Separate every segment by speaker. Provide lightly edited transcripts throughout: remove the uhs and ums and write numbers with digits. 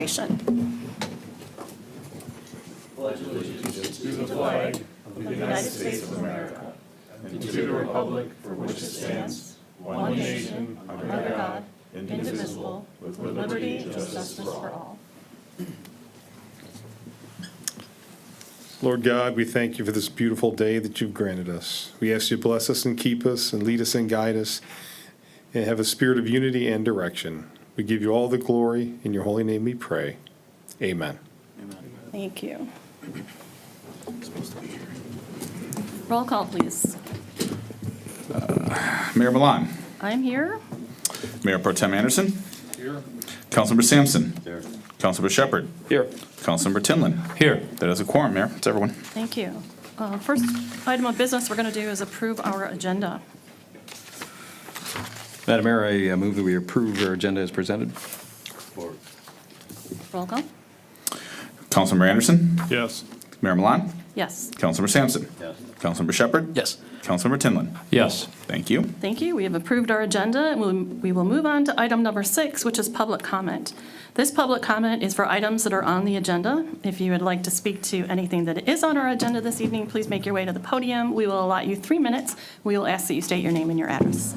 Speaker 1: Pledge allegiance to the flag of the United States of America and to the republic for which it stands, one nation, under God, indivisible, with liberty and justice for all.
Speaker 2: Lord God, we thank you for this beautiful day that you've granted us. We ask you to bless us and keep us and lead us and guide us and have a spirit of unity and direction. We give you all the glory. In your holy name we pray. Amen.
Speaker 3: Thank you. Roll call, please.
Speaker 4: Mayor Milan.
Speaker 3: I'm here.
Speaker 4: Mayor Pro Tem Anderson. Here. Councilmember Sampson.
Speaker 1: Here.
Speaker 4: Councilmember Shepherd.
Speaker 1: Here.
Speaker 4: Councilmember Tinlin.
Speaker 1: Here.
Speaker 4: That is a quorum, Mayor. It's everyone.
Speaker 3: Thank you. First item of business we're going to do is approve our agenda.
Speaker 5: Madam Mayor, I move that we approve our agenda as presented.
Speaker 3: Roll call?
Speaker 4: Councilmember Anderson.
Speaker 2: Yes.
Speaker 4: Mayor Milan.
Speaker 3: Yes.
Speaker 4: Councilmember Sampson.
Speaker 1: Yes.
Speaker 4: Councilmember Shepherd.
Speaker 5: Yes.
Speaker 4: Councilmember Tinlin.
Speaker 1: Yes.
Speaker 4: Thank you.
Speaker 3: Thank you. We have approved our agenda, and we will move on to item number 6, which is public comment. This public comment is for items that are on the agenda. If you would like to speak to anything that is on our agenda this evening, please make your way to the podium. We will allot you 3 minutes. We will ask that you state your name and your address.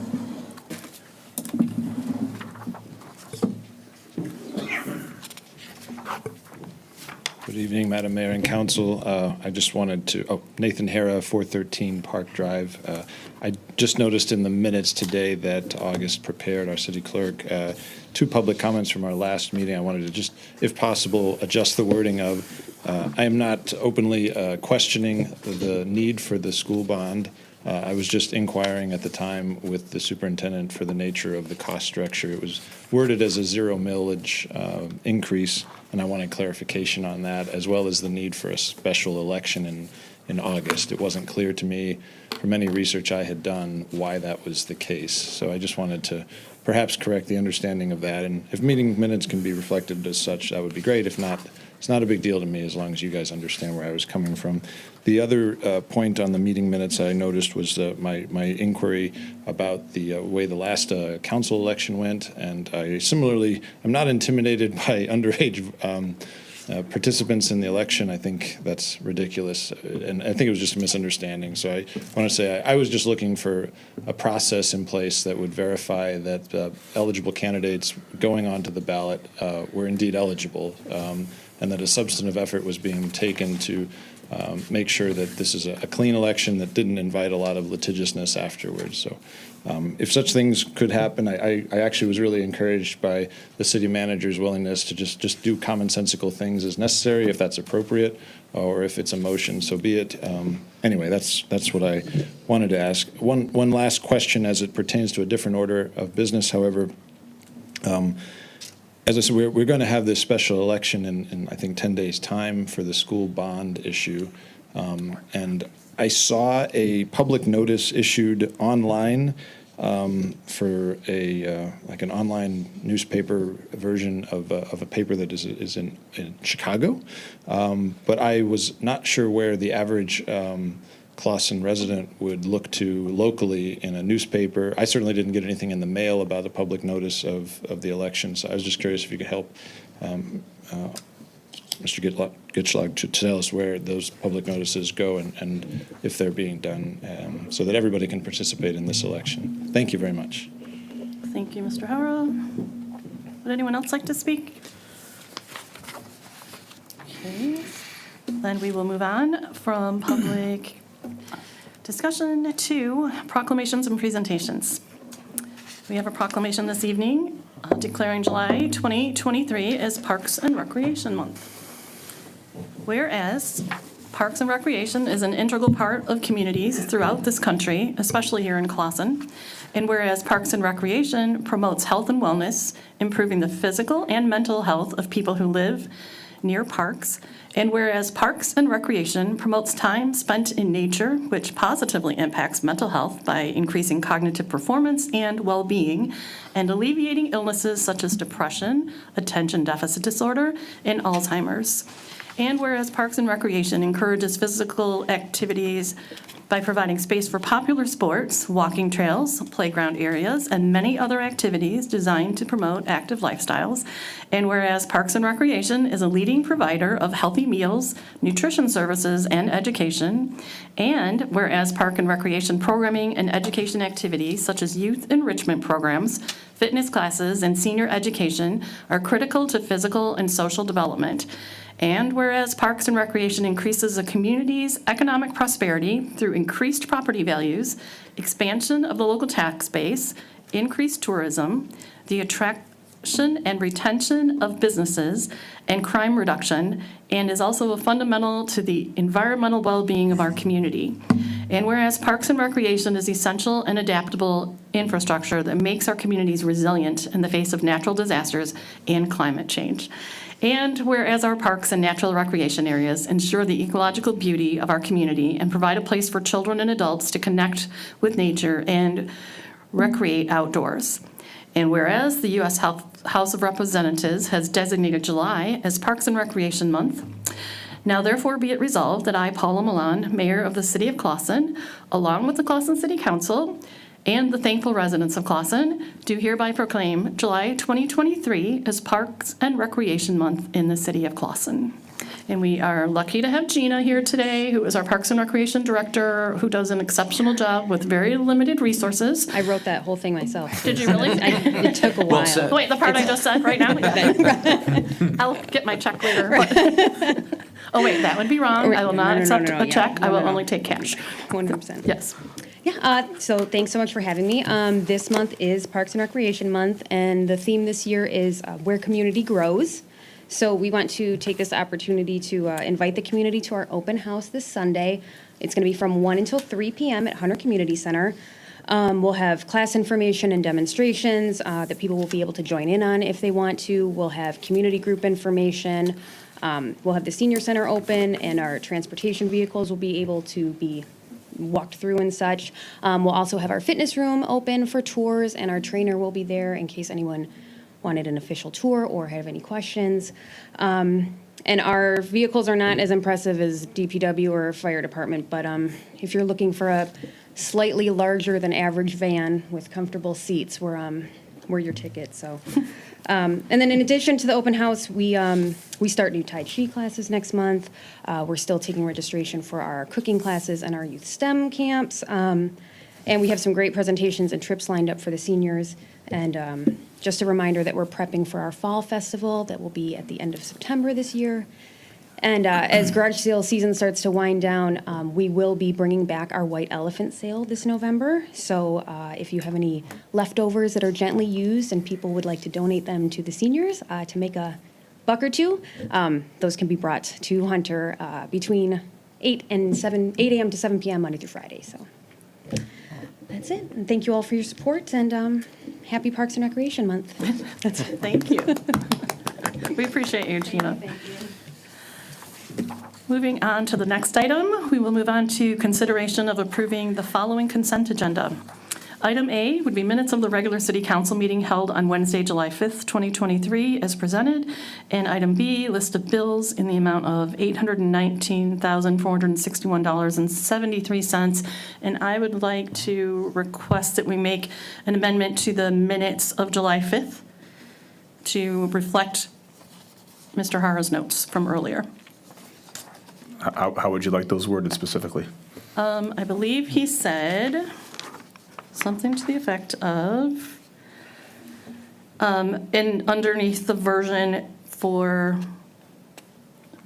Speaker 6: Good evening, Madam Mayor and Council. I just wanted to, Nathan Hara, 413 Park Drive. I just noticed in the minutes today that August prepared, our city clerk, 2 public comments from our last meeting. I wanted to just, if possible, adjust the wording of, I am not openly questioning the need for the school bond. I was just inquiring at the time with the superintendent for the nature of the cost structure. It was worded as a 0 millage increase, and I wanted clarification on that, as well as the need for a special election in August. It wasn't clear to me from any research I had done why that was the case. So I just wanted to perhaps correct the understanding of that. And if meeting minutes can be reflected as such, that would be great. If not, it's not a big deal to me as long as you guys understand where I was coming from. The other point on the meeting minutes I noticed was my inquiry about the way the last council election went. And I similarly, I'm not intimidated by underage participants in the election. I think that's ridiculous. And I think it was just a misunderstanding. So I want to say I was just looking for a process in place that would verify that eligible candidates going onto the ballot were indeed eligible, and that a substantive effort was being taken to make sure that this is a clean election that didn't invite a lot of litigiousness afterwards. So if such things could happen, I actually was really encouraged by the city manager's willingness to just do commonsensical things as necessary, if that's appropriate, or if it's a motion, so be it. Anyway, that's what I wanted to ask. One last question as it pertains to a different order of business, however. As I said, we're going to have this special election in I think 10 days' time for the school bond issue. And I saw a public notice issued online for like an online newspaper version of a paper that is in Chicago. But I was not sure where the average Clawson resident would look to locally in a newspaper. I certainly didn't get anything in the mail about a public notice of the election, so I was just curious if you could help Mr. Gitschlag to tell us where those public notices go and if they're being done so that everybody can participate in this election. Thank you very much.
Speaker 3: Thank you, Mr. Hara. Would anyone else like to speak? Okay. Then we will move on from public discussion to proclamations and presentations. We have a proclamation this evening declaring July 2023 as Parks and Recreation Month. Whereas Parks and Recreation is an integral part of communities throughout this country, especially here in Clawson, and whereas Parks and Recreation promotes health and wellness, improving the physical and mental health of people who live near parks, and whereas Parks and Recreation promotes time spent in nature, which positively impacts mental health by increasing cognitive performance and well-being, and alleviating illnesses such as depression, attention deficit disorder, and Alzheimer's. And whereas Parks and Recreation encourages physical activities by providing space for popular sports, walking trails, playground areas, and many other activities designed to promote active lifestyles. And whereas Parks and Recreation is a leading provider of healthy meals, nutrition services, and education, and whereas Park and Recreation programming and education activities such as youth enrichment programs, fitness classes, and senior education are critical to physical and social development. And whereas Parks and Recreation increases a community's economic prosperity through increased property values, expansion of the local tax base, increased tourism, the attraction and retention of businesses, and crime reduction, and is also fundamental to the environmental well-being of our community. And whereas Parks and Recreation is essential and adaptable infrastructure that makes our communities resilient in the face of natural disasters and climate change. And whereas our parks and natural recreation areas ensure the ecological beauty of our community and provide a place for children and adults to connect with nature and recreate outdoors. And whereas the U.S. House of Representatives has designated July as Parks and Recreation Month, now therefore be it resolved that I, Paula Milan, Mayor of the City of Clawson, along with the Clawson City Council and the thankful residents of Clawson, do hereby proclaim July 2023 as Parks and Recreation Month in the City of Clawson. And we are lucky to have Gina here today, who is our Parks and Recreation Director, who does an exceptional job with very limited resources.
Speaker 7: I wrote that whole thing myself.
Speaker 3: Did you really?
Speaker 7: It took a while.
Speaker 4: said.
Speaker 3: Wait, the part I just said right now? I'll get my check later. Oh, wait, that would be wrong. I will not
Speaker 7: No,
Speaker 3: accept
Speaker 7: no,
Speaker 3: a
Speaker 7: yeah.
Speaker 3: check. I
Speaker 7: No,
Speaker 3: will
Speaker 7: no.
Speaker 3: only take cash.
Speaker 7: 100%.
Speaker 3: Yes.
Speaker 7: Yeah, so thanks so much for having me. This month is Parks and Recreation Month, and the theme this year is Where Community Grows. So we want to take this opportunity to invite the community to our open house this Sunday. It's going to be from 1 until 3 p.m. at Hunter Community Center. We'll have class information and demonstrations that people will be able to join in on if they want to. We'll have community group information. We'll have the senior center open, and our transportation vehicles will be able to be walked through and such. We'll also have our fitness room open for tours, and our trainer will be there in case anyone wanted an official tour or have any questions. And our vehicles are not as impressive as DPW or fire department, but if you're looking for a slightly larger than average van with comfortable seats, we're your ticket. So, and then in addition to the open house, we start new Tai Chi classes next month. We're still taking registration for our cooking classes and our youth STEM camps. And we have some great presentations and trips lined up for the seniors. And just a reminder that we're prepping for our fall festival that will be at the end of September this year. And as garage sale season starts to wind down, we will be bringing back our white elephant sale this November. So if you have any leftovers that are gently used and people would like to donate them to the seniors to make a buck or two, those can be brought to Hunter between 8 a.m. to 7 p.m. Monday through Friday. So that's it. And thank you all for your support, and happy Parks and Recreation Month.
Speaker 3: Thank you. We appreciate you, Gina. Moving on to the next item, we will move on to consideration of approving the following consent agenda. Item A would be minutes of the regular city council meeting held on Wednesday, July 5th, 2023, as presented. And item B, list of bills in the amount of $819,461.73. And I would like to request that we make an amendment to the minutes of July 5th to reflect Mr. Hara's notes from earlier.
Speaker 4: How would you like those worded specifically?
Speaker 3: I believe he said something to the effect of, and underneath the version for,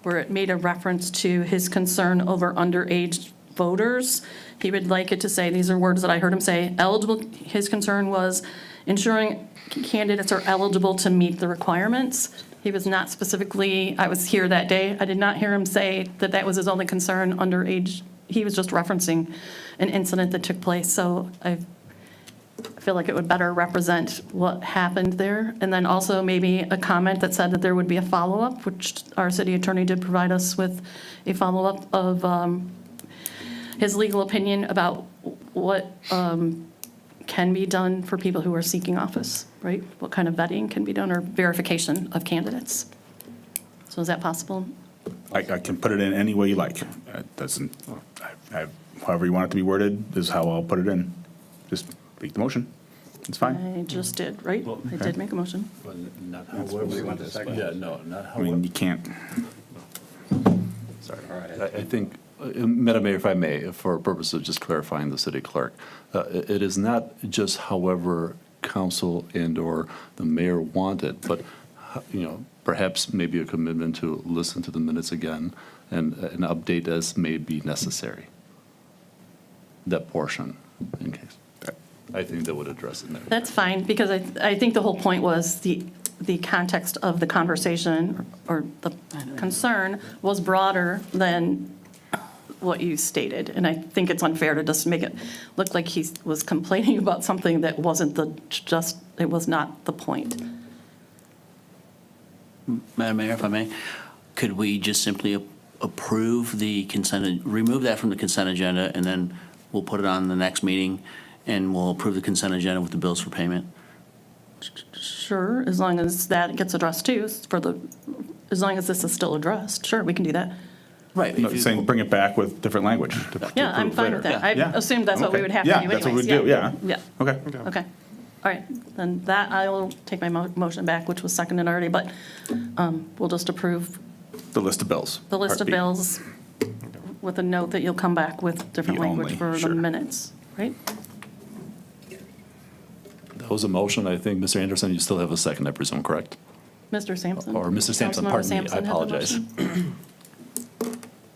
Speaker 3: where it made a reference to his concern over underage voters, he would like it to say, these are words that I heard him say, eligible, his concern was ensuring candidates are eligible to meet the requirements. He was not specifically, I was here that day, I did not hear him say that that was his only concern, underage. He was just referencing an incident that took place, so I feel like it would better represent what happened there. And then also maybe a comment that said that there would be a follow-up, which our city attorney did provide us with a follow-up of his legal opinion about what can be done for people who are seeking office, right? What kind of vetting can be done or verification of candidates. So is that possible?
Speaker 4: I can put it in any way you like. It doesn't, I have however you want it to be worded is how I'll put it in. Just make the motion. It's fine.
Speaker 3: I just did, right? I did make a motion.
Speaker 1: Not however you want to second. Yeah, no, not
Speaker 4: I mean,
Speaker 1: however.
Speaker 4: you can't.
Speaker 1: Sorry. I think, Madam Mayor, if I may, for purpose of just clarifying the city clerk, it is not just however council and/or the mayor want it, but, perhaps maybe a commitment to listen to the minutes again and an update as may be necessary. That portion, in case. I think that would address it. Madam.
Speaker 3: That's fine, because I think the whole point was the context of the conversation or the concern was broader than what you stated. And I think it's unfair to just make it look like he was complaining about something that wasn't it was not the point.
Speaker 8: Madam Mayor, if I may, could we just simply approve the consent, remove that from the consent agenda, and then we'll put it on the next meeting, and we'll approve the consent agenda with the bills for payment?
Speaker 3: Sure, as long as that gets addressed too, as long as this is still addressed, sure, we can do that.
Speaker 8: Right.
Speaker 4: No, saying bring it back with different language. to
Speaker 3: Yeah, I'm
Speaker 4: approve
Speaker 3: fine
Speaker 4: later.
Speaker 3: with that. I
Speaker 4: Yeah.
Speaker 3: assumed that's what we
Speaker 4: Okay.
Speaker 3: would have to do
Speaker 4: Yeah,
Speaker 3: anyways.
Speaker 4: that's what we do, yeah.
Speaker 3: Yeah.
Speaker 4: Okay.
Speaker 3: Okay. All right, then that, I will take my motion back, which was seconded already, but we'll just approve
Speaker 4: The list of bills.
Speaker 3: the list
Speaker 4: Part
Speaker 3: of
Speaker 4: B.
Speaker 3: bills with a note that you'll come back with different
Speaker 4: The
Speaker 3: language
Speaker 4: only,
Speaker 3: for the
Speaker 4: sure.
Speaker 3: minutes, right?
Speaker 1: That was a motion. I think, Mr. Anderson, you still have a second, I presume, correct?
Speaker 3: Mr. Sampson?
Speaker 1: Or Mr. Sampson,
Speaker 3: Councilmember
Speaker 1: pardon me, I
Speaker 3: Sampson had the
Speaker 1: apologize.
Speaker 3: motion.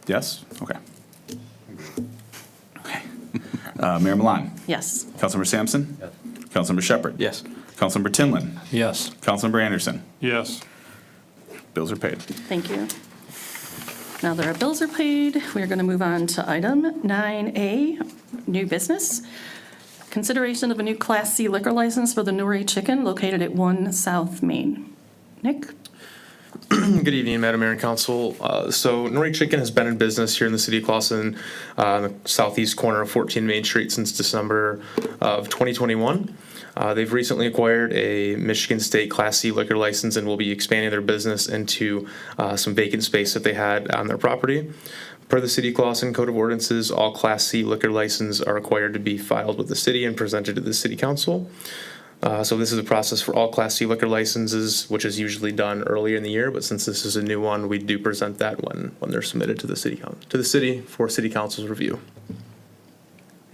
Speaker 4: Yes? Okay. Okay. Mayor Milan.
Speaker 3: Yes.
Speaker 4: Councilmember Sampson. Councilmember Shepherd.
Speaker 5: Yes.
Speaker 4: Councilmember Tinlin.
Speaker 5: Yes.
Speaker 4: Councilmember Anderson.
Speaker 2: Yes.
Speaker 4: Bills are paid.
Speaker 3: Thank you. Now that our bills are paid, we are going to move on to item 9A, new business. Consideration of a new Class C liquor license for the Nuri Chicken located at 1 South Main. Nick?
Speaker 9: Good evening, Madam Mayor and Council. So Nori Chicken has been in business here in the city of Clawson, on the southeast corner of 14 Main Street since December of 2021. They've recently acquired a Michigan State Class C liquor license and will be expanding their business into some vacant space that they had on their property. Per the City of Clawson Code of Ordinances, all Class C liquor licenses are required to be filed with the city and presented to the City Council. So this is a process for all Class C liquor licenses, which is usually done earlier in the year, but since this is a new one, we do present that when they're submitted to the city for City Council's review.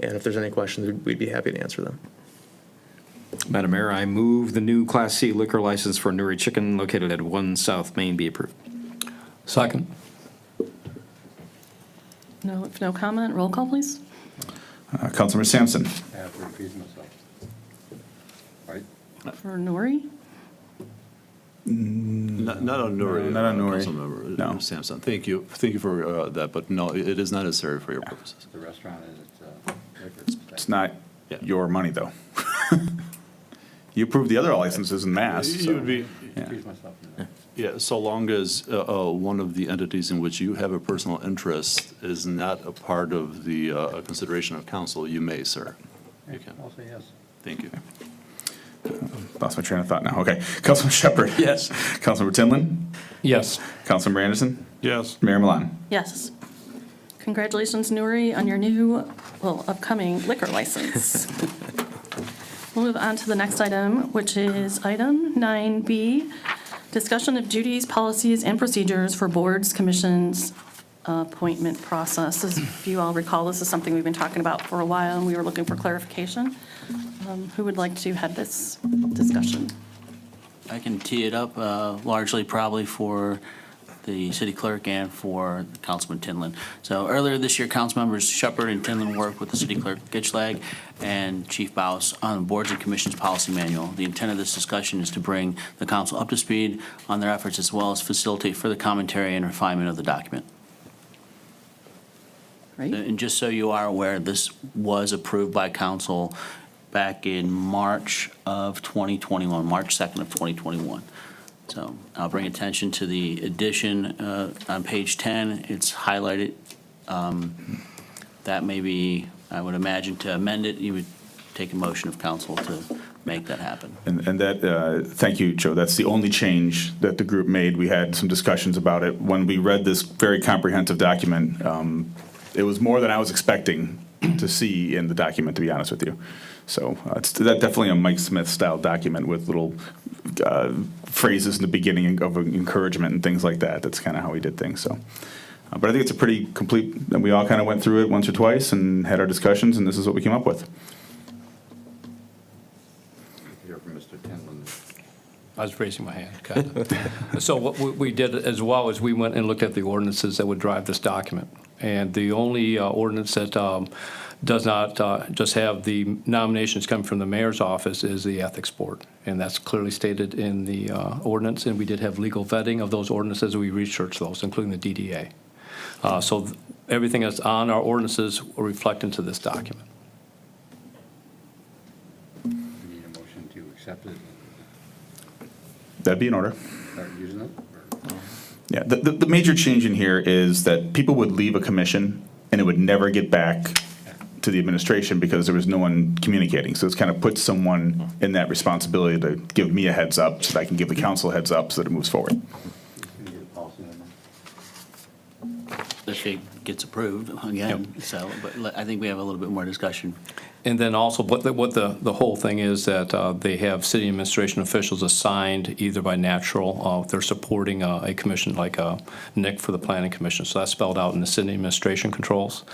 Speaker 9: And if there's any questions, we'd be happy to answer them.
Speaker 5: Madam Mayor, I move the new Class C liquor license for Nuri Chicken located at 1 South Main be approved. Second.
Speaker 3: No, if no comment, roll call, please.
Speaker 4: Councilmember Sampson.
Speaker 10: I have to repeat myself. Right?
Speaker 3: For Nuri?
Speaker 1: Not on Nuri.
Speaker 4: Not on Nuri.
Speaker 1: Councilmember
Speaker 4: No.
Speaker 1: Sampson. Thank you for that, but no, it is not necessary for your purposes.
Speaker 10: The restaurant is, liquor.
Speaker 4: It's not
Speaker 1: Yeah.
Speaker 4: your money, though. You approved the other licenses in mass.
Speaker 1: You
Speaker 4: so-
Speaker 1: would be,
Speaker 10: Excuse myself.
Speaker 1: yeah, so long as one of the entities in which you have a personal interest is not a part of the consideration of council, you may, sir. You can.
Speaker 10: I'll say yes.
Speaker 1: Thank you.
Speaker 4: Lost my train of thought now. Okay. Councilmember Shepherd.
Speaker 5: Yes.
Speaker 4: Councilmember Tinlin.
Speaker 5: Yes.
Speaker 4: Councilmember Anderson.
Speaker 2: Yes.
Speaker 4: Mayor Milan.
Speaker 3: Yes. Congratulations, Nuri, on your new, upcoming liquor license. We'll move on to the next item, which is item 9B, discussion of duties, policies, and procedures for boards, commissions, appointment process. As if you all recall, this is something we've been talking about for a while, and we were looking for clarification. Who would like to have this discussion?
Speaker 8: I can tee it up largely probably for the city clerk and for Councilman Tinlin. So earlier this year, council members Shepherd and Tinlin worked with the city clerk Gitchlag and Chief Baus on boards and commissions policy manual. The intent of this discussion is to bring the council up to speed on their efforts as well as facilitate further commentary and refinement of the document.
Speaker 3: Right?
Speaker 8: And just so you are aware, this was approved by council back in March of 2021, March 2nd of 2021. So I'll bring attention to the addition on page 10. It's highlighted. That may be, I would imagine, to amend it, you would take a motion of council to make that happen.
Speaker 4: And that, thank you, Joe. That's the only change that the group made. We had some discussions about it. When we read this very comprehensive document, it was more than I was expecting to see in the document, to be honest with you. So it's definitely a Mike Smith style document with little phrases in the beginning of encouragement and things like that. That's kind of how we did things. So, but I think it's a pretty complete. We all kind of went through it once or twice and had our discussions, and this is what we came up with.
Speaker 10: Hear from Mr. Tinlin.
Speaker 11: I was raising my hand. Okay. So what we did as well is we went and looked at the ordinances that would drive this document. And the only ordinance that does not just have the nominations coming from the mayor's office is the ethics board. And that's clearly stated in the ordinance. And we did have legal vetting of those ordinances. We researched those, including the DDA. So everything that's on our ordinances will reflect into this document.
Speaker 10: We need a motion to accept it
Speaker 4: That'd be in order.
Speaker 10: and start using it? Or-
Speaker 4: Yeah, the major change in here is that people would leave a commission and it would never get back to the administration because there was no one communicating. So it's kind of puts someone in that responsibility to give me a heads up so that I can give the council a heads up so that it moves forward.
Speaker 10: Can we get a policy on that?
Speaker 8: If it gets approved again, so, but I think we have a little bit more discussion.
Speaker 11: And then also, what the whole thing is that they have city administration officials assigned either by natural, if they're supporting a commission like Nick for the planning commission. So that's spelled out in the city administration controls.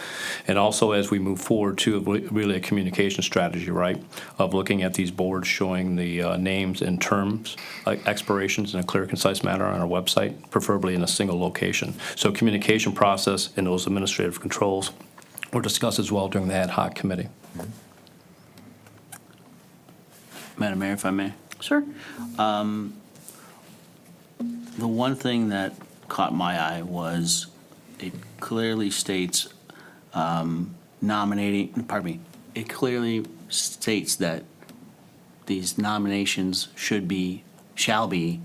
Speaker 11: And also, as we move forward to really a communication strategy, right, of looking at these boards, showing the names and terms, like expirations in a clear, concise manner on our website, preferably in a single location. So communication process and those administrative controls were discussed as well during the ad hoc committee.
Speaker 8: Madam Mayor, if I may.
Speaker 3: Sure.
Speaker 8: The one thing that caught my eye was it clearly states it clearly states that these nominations shall be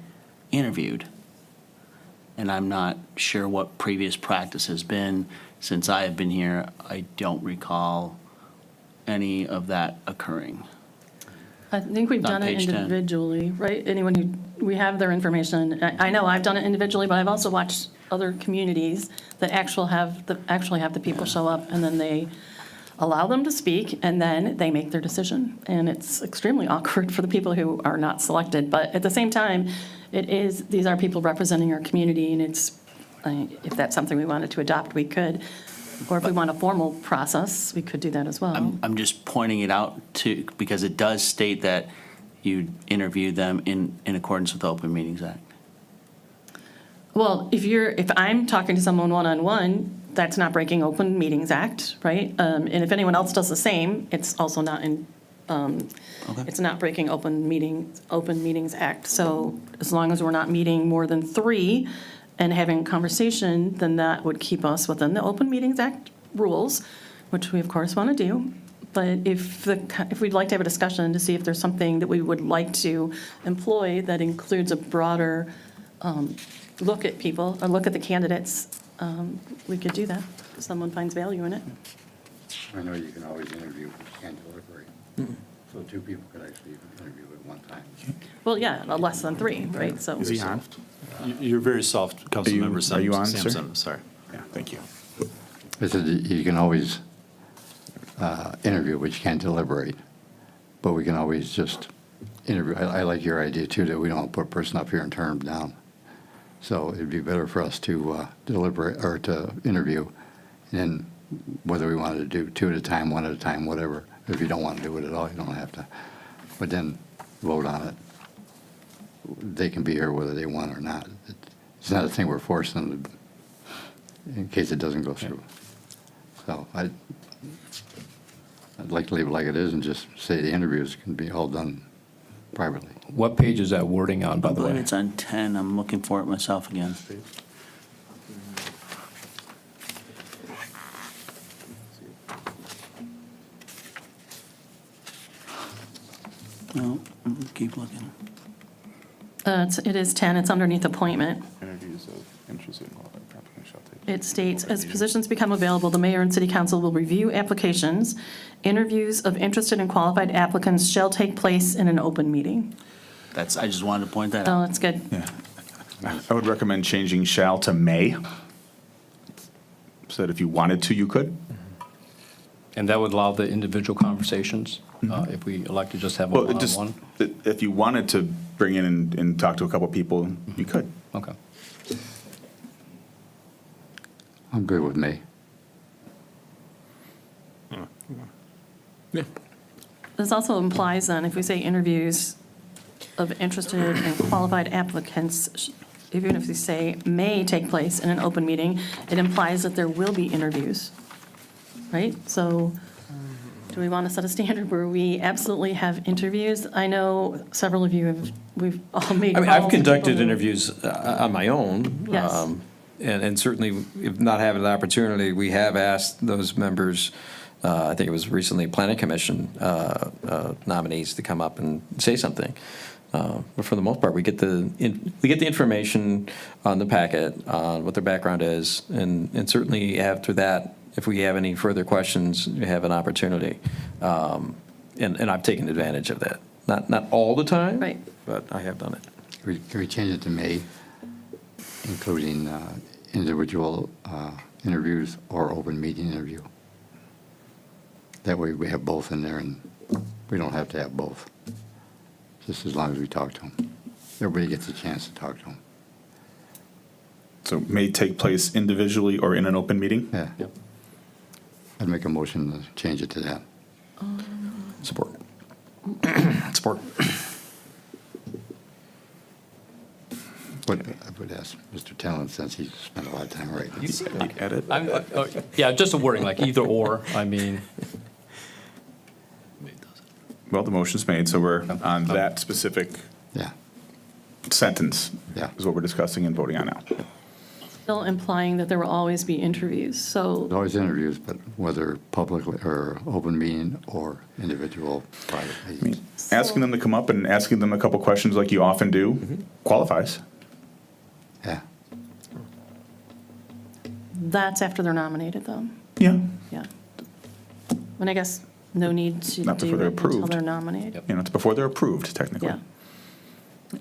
Speaker 8: interviewed. And I'm not sure what previous practice has been. Since I have been here, I don't recall any of that occurring.
Speaker 3: I think we've
Speaker 8: On
Speaker 3: done it
Speaker 8: page 10.
Speaker 3: individually, right? Anyone who, we have their information. I know I've done it individually, but I've also watched other communities that actually have the people show up, and then they allow them to speak, and then they make their decision. And it's extremely awkward for the people who are not selected. But at the same time, these are people representing our community, and if that's something we wanted to adopt, we could. Or if we want a formal process, we could do that as well.
Speaker 8: I'm just pointing it out because it does state that you interview them in accordance with the Open Meetings Act.
Speaker 3: Well, if I'm talking to someone one-on-one, that's not breaking Open Meetings Act, right? And if anyone else does the same, it's also not it's not breaking Open Meetings Act. So as long as we're not meeting more than 3 and having a conversation, then that would keep us within the Open Meetings Act rules, which we of course want to do. But if we'd like to have a discussion to see if there's something that we would like to employ that includes a broader look at people, or look at the candidates, we could do that if someone finds value in it.
Speaker 10: I know you can always interview, but you can't deliberate. So 2 people could actually interview at one time.
Speaker 3: Well, yeah, less than 3, right? So
Speaker 4: Is he on?
Speaker 1: You're very soft, Councilmember
Speaker 4: Are you on,
Speaker 1: Sampson,
Speaker 4: sir?
Speaker 1: sorry.
Speaker 4: Yeah, thank you.
Speaker 10: I said you can always interview, but you can't deliberate. But we can always just interview. I like your idea, too, that we don't put a person up here and turn them down. So it'd be better for us to deliberate, or to interview, and then whether we wanted to do 2 at a time, 1 at a time, whatever. If you don't want to do it at all, you don't have to. But then vote on it. They can be here whether they want or not. It's not a thing we're forcing them to, in case it doesn't go through. So I'd like to leave it like it is and just say the interviews can be all done privately.
Speaker 11: What page is that wording on, by
Speaker 8: I
Speaker 11: the
Speaker 8: believe
Speaker 11: way?
Speaker 8: it's on 10. I'm looking for it myself again. No, keep looking.
Speaker 3: it is 10, it's underneath appointment.
Speaker 4: Interviews of interested and qualified applicants shall take.
Speaker 3: It states, as positions become available, the mayor and city council will review applications. Interviews of interested and qualified applicants shall take place in an open meeting.
Speaker 8: I just wanted to point that
Speaker 3: Oh,
Speaker 8: out.
Speaker 3: that's good.
Speaker 4: Yeah. I would recommend changing shall to may. so that if you wanted to, you could.
Speaker 11: And that would allow the individual conversations, if we elect to just have
Speaker 4: Well,
Speaker 11: one
Speaker 4: it just,
Speaker 11: one-on-one?
Speaker 4: if you wanted to bring in and talk to a couple people, you could.
Speaker 11: Okay.
Speaker 10: I'm good with May.
Speaker 3: This also implies then, if we say interviews of interested and qualified applicants, even if we say may take place in an open meeting, it implies that there will be interviews, right? So do we want to set a standard where we absolutely have interviews? I know several of you have, we've all made
Speaker 5: I mean,
Speaker 3: calls
Speaker 5: I've
Speaker 3: to
Speaker 5: conducted
Speaker 3: people.
Speaker 5: interviews on my own.
Speaker 3: Yes.
Speaker 5: And certainly, if not having the opportunity, we have asked those members, I think it was recently Planning Commission nominees to come up and say something. But for the most part, we get the information on the packet, on what their background is, and certainly after that, if we have any further questions, we have an opportunity. And I've taken advantage of that. Not all the time.
Speaker 3: Right.
Speaker 5: But I have done it.
Speaker 10: Can we change it to May, including individual interviews or open meeting interview? That way we have both in there, and we don't have to have both, just as long as we talk to them. Everybody gets a chance to talk to them.
Speaker 4: So may take place individually or in an open meeting?
Speaker 10: Yeah.
Speaker 11: Yep.
Speaker 10: I'd make a motion to change it to that.
Speaker 5: Support. Support.
Speaker 10: But I would ask Mr. Talent, since he spent a lot of time writing.
Speaker 4: Edit.
Speaker 11: Yeah, just a wording, like either or, I mean,
Speaker 4: Well, the motion's made, so we're on that specific
Speaker 10: Yeah,
Speaker 4: sentence
Speaker 10: Yeah.
Speaker 4: is what we're discussing and voting on now.
Speaker 3: Still implying that there will always be interviews,
Speaker 10: there's
Speaker 3: so,
Speaker 10: always interviews, but whether publicly or open meeting or individual private meetings.
Speaker 4: Asking them to come up and asking them a couple questions like you often do qualifies.
Speaker 10: Yeah,
Speaker 3: that's after they're nominated, though,
Speaker 4: Yeah.
Speaker 3: yeah. And I guess no need to
Speaker 4: Not
Speaker 3: do
Speaker 4: before they're
Speaker 3: it until
Speaker 4: approved.
Speaker 3: they're nominated.
Speaker 4: You know, it's before they're approved, technically.
Speaker 3: Yeah.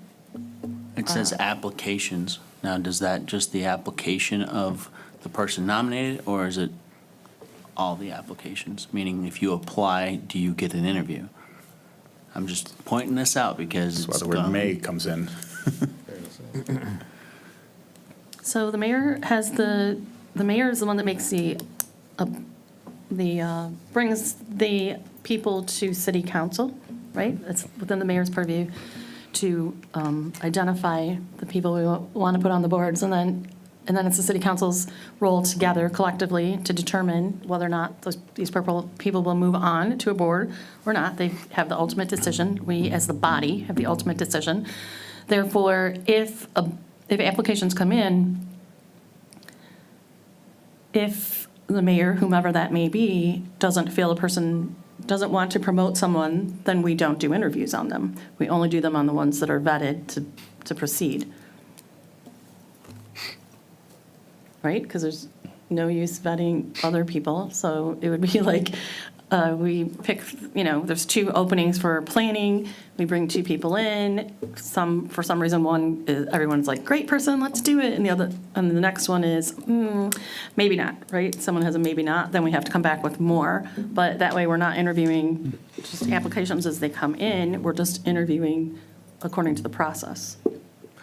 Speaker 8: It says applications. Now, does that just the application of the person nominated, or is it all the applications? Meaning, if you apply, do you get an interview? I'm just pointing this out because
Speaker 4: That's
Speaker 8: it's
Speaker 4: why the word
Speaker 8: gone.
Speaker 4: may comes in.
Speaker 3: So the mayor has the mayor is the one that makes brings the people to city council, right? It's within the mayor's purview to identify the people we want to put on the boards, and then it's the city council's role together collectively to determine whether or not these people will move on to a board or not. They have the ultimate decision. We, as the body, have the ultimate decision. Therefore, if applications come in, if the mayor, whomever that may be, doesn't feel a person doesn't want to promote someone, then we don't do interviews on them. We only do them on the ones that are vetted to proceed. Right? Because there's no use vetting other people. So it would be like, we pick, there's 2 openings for planning. We bring 2 people in. For some reason, one is, everyone's like, great person, let's do it. And the next one is, maybe not, right? Someone has a maybe not, then we have to come back with more. But that way, we're not interviewing just applications as they come in. We're just interviewing according to the process,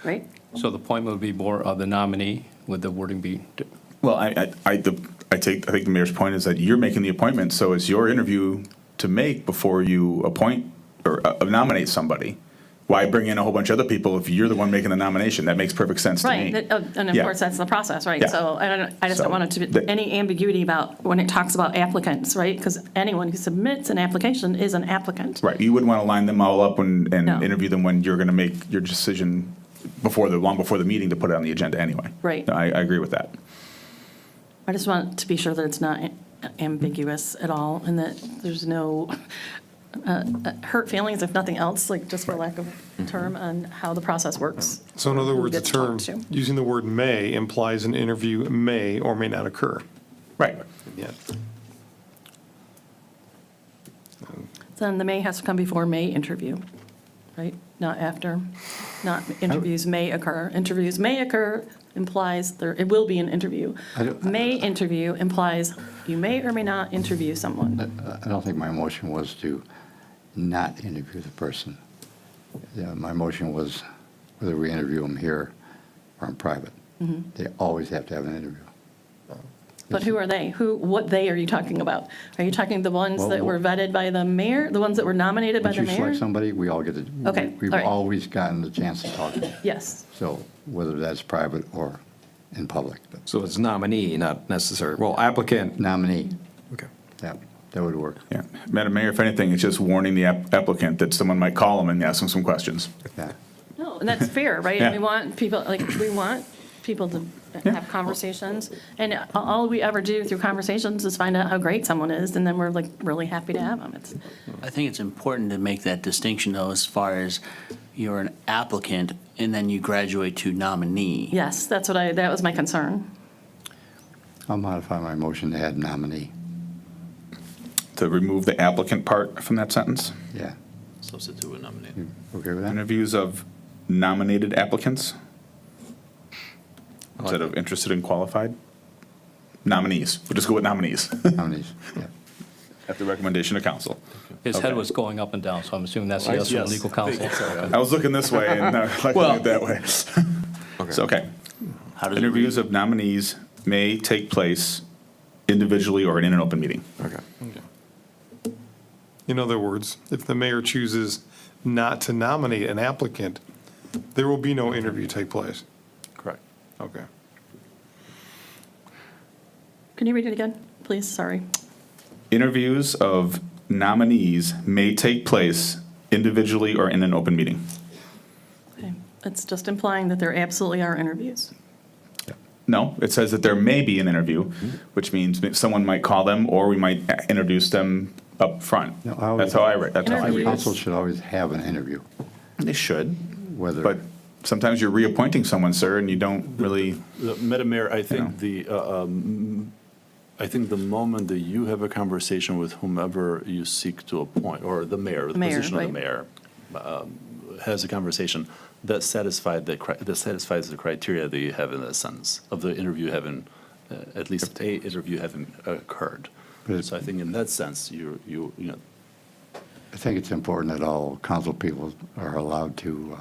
Speaker 3: right?
Speaker 11: so the appointment would be more of the nominee, would the wording be?
Speaker 4: Well, I think the mayor's point is that you're making the appointment, so it's your interview to make before you appoint or nominate somebody. Why bring in a whole bunch of other people if you're the one making the nomination? That makes perfect sense to me.
Speaker 3: Right, and of
Speaker 4: Yeah.
Speaker 3: course, that's the process, right?
Speaker 4: Yeah.
Speaker 3: So I just don't want it to be any ambiguity about when it talks about applicants, right? Because anyone who submits an application is an applicant.
Speaker 4: Right, you wouldn't want to line them all up and
Speaker 3: No.
Speaker 4: interview them when you're going to make your decision before the meeting to put it on the agenda anyway.
Speaker 3: Right.
Speaker 4: No, I agree with that.
Speaker 3: I just want to be sure that it's not ambiguous at all and that there's no hurt feelings, if nothing else, like just for lack of a term, on how the process works.
Speaker 2: So in other
Speaker 3: Who
Speaker 2: words, the
Speaker 3: gets
Speaker 2: term,
Speaker 3: talked to.
Speaker 2: using the word may implies an interview may or may not occur.
Speaker 4: Right.
Speaker 2: Yeah.
Speaker 3: Then the may has to come before may interview. right? Not after, not interviews may occur. Interviews may occur implies it will be an interview. May interview implies you may or may not interview someone.
Speaker 10: I don't think my motion was to not interview the person. Yeah, my motion was whether we interview them here or in private. They always have to have an interview.
Speaker 3: But who are they? What they are you talking about? Are you talking the ones
Speaker 10: Well,
Speaker 3: that were vetted by the mayor, the ones that were nominated by
Speaker 10: Once
Speaker 3: the
Speaker 10: you select
Speaker 3: mayor?
Speaker 10: somebody, we all get to.
Speaker 3: Okay,
Speaker 10: We've
Speaker 3: all right.
Speaker 10: always gotten the chance to talk to them.
Speaker 3: Yes.
Speaker 10: So whether that's private or in public, but
Speaker 5: So it's nominee, not necessary, well, applicant.
Speaker 10: nominee,
Speaker 5: Okay.
Speaker 10: that would work.
Speaker 4: Yeah. Madam Mayor, if anything, it's just warning the applicant that someone might call them and ask them some questions.
Speaker 10: Yeah.
Speaker 3: No, and that's fair, right?
Speaker 4: Yeah.
Speaker 3: We want people to have conversations. And all we ever do through conversations is find out how great someone is, and then we're like really happy to have them.
Speaker 8: I think it's important to make that distinction, though, as far as you're an applicant and then you graduate to nominee.
Speaker 3: Yes, that was my concern.
Speaker 10: I'll modify my motion to add nominee.
Speaker 4: To remove the applicant part from that sentence.
Speaker 10: Yeah.
Speaker 1: Substitute with nominee.
Speaker 10: You okay with that?
Speaker 4: Interviews of nominated applicants instead of interested and qualified. Nominees. We'll just go with nominees
Speaker 10: Nominees, yeah.
Speaker 4: at the recommendation of council.
Speaker 11: His head
Speaker 4: Okay.
Speaker 11: was going up and down, so I'm assuming that's a yes from
Speaker 1: Yes.
Speaker 11: legal counsel.
Speaker 4: I was looking this way and not looking
Speaker 11: Well-
Speaker 4: it that way. So, okay.
Speaker 8: How does it
Speaker 4: Interviews
Speaker 8: read?
Speaker 4: of nominees may take place individually or in an open meeting.
Speaker 5: Okay.
Speaker 2: In other words, if the mayor chooses not to nominate an applicant, there will be no interview take place.
Speaker 1: Correct.
Speaker 2: Okay.
Speaker 3: Can you read it again, please? Sorry.
Speaker 4: Interviews of nominees may take place individually or in an open meeting.
Speaker 3: Okay. It's just implying that there absolutely are interviews.
Speaker 4: No, it says that there may be an interview, which means someone might call them or we might introduce them up front.
Speaker 10: No, I always-
Speaker 4: That's how I read, that's how I read
Speaker 3: Interviews.
Speaker 4: it.
Speaker 10: Council should always have an interview,
Speaker 4: They should,
Speaker 10: whether.
Speaker 4: but sometimes you're reappointing someone, sir, and you don't really,
Speaker 1: Madam Mayor, I
Speaker 4: know.
Speaker 1: think I think the moment that you have a conversation with whomever you seek to appoint, or the mayor, the
Speaker 3: Mayor,
Speaker 1: position of the
Speaker 3: right.
Speaker 1: mayor, has a conversation, that satisfies the criteria that you have in that sentence of the interview having, at least a interview having occurred.
Speaker 10: But-
Speaker 1: So I think in that sense, you know,
Speaker 10: I think it's important that all council people are allowed to,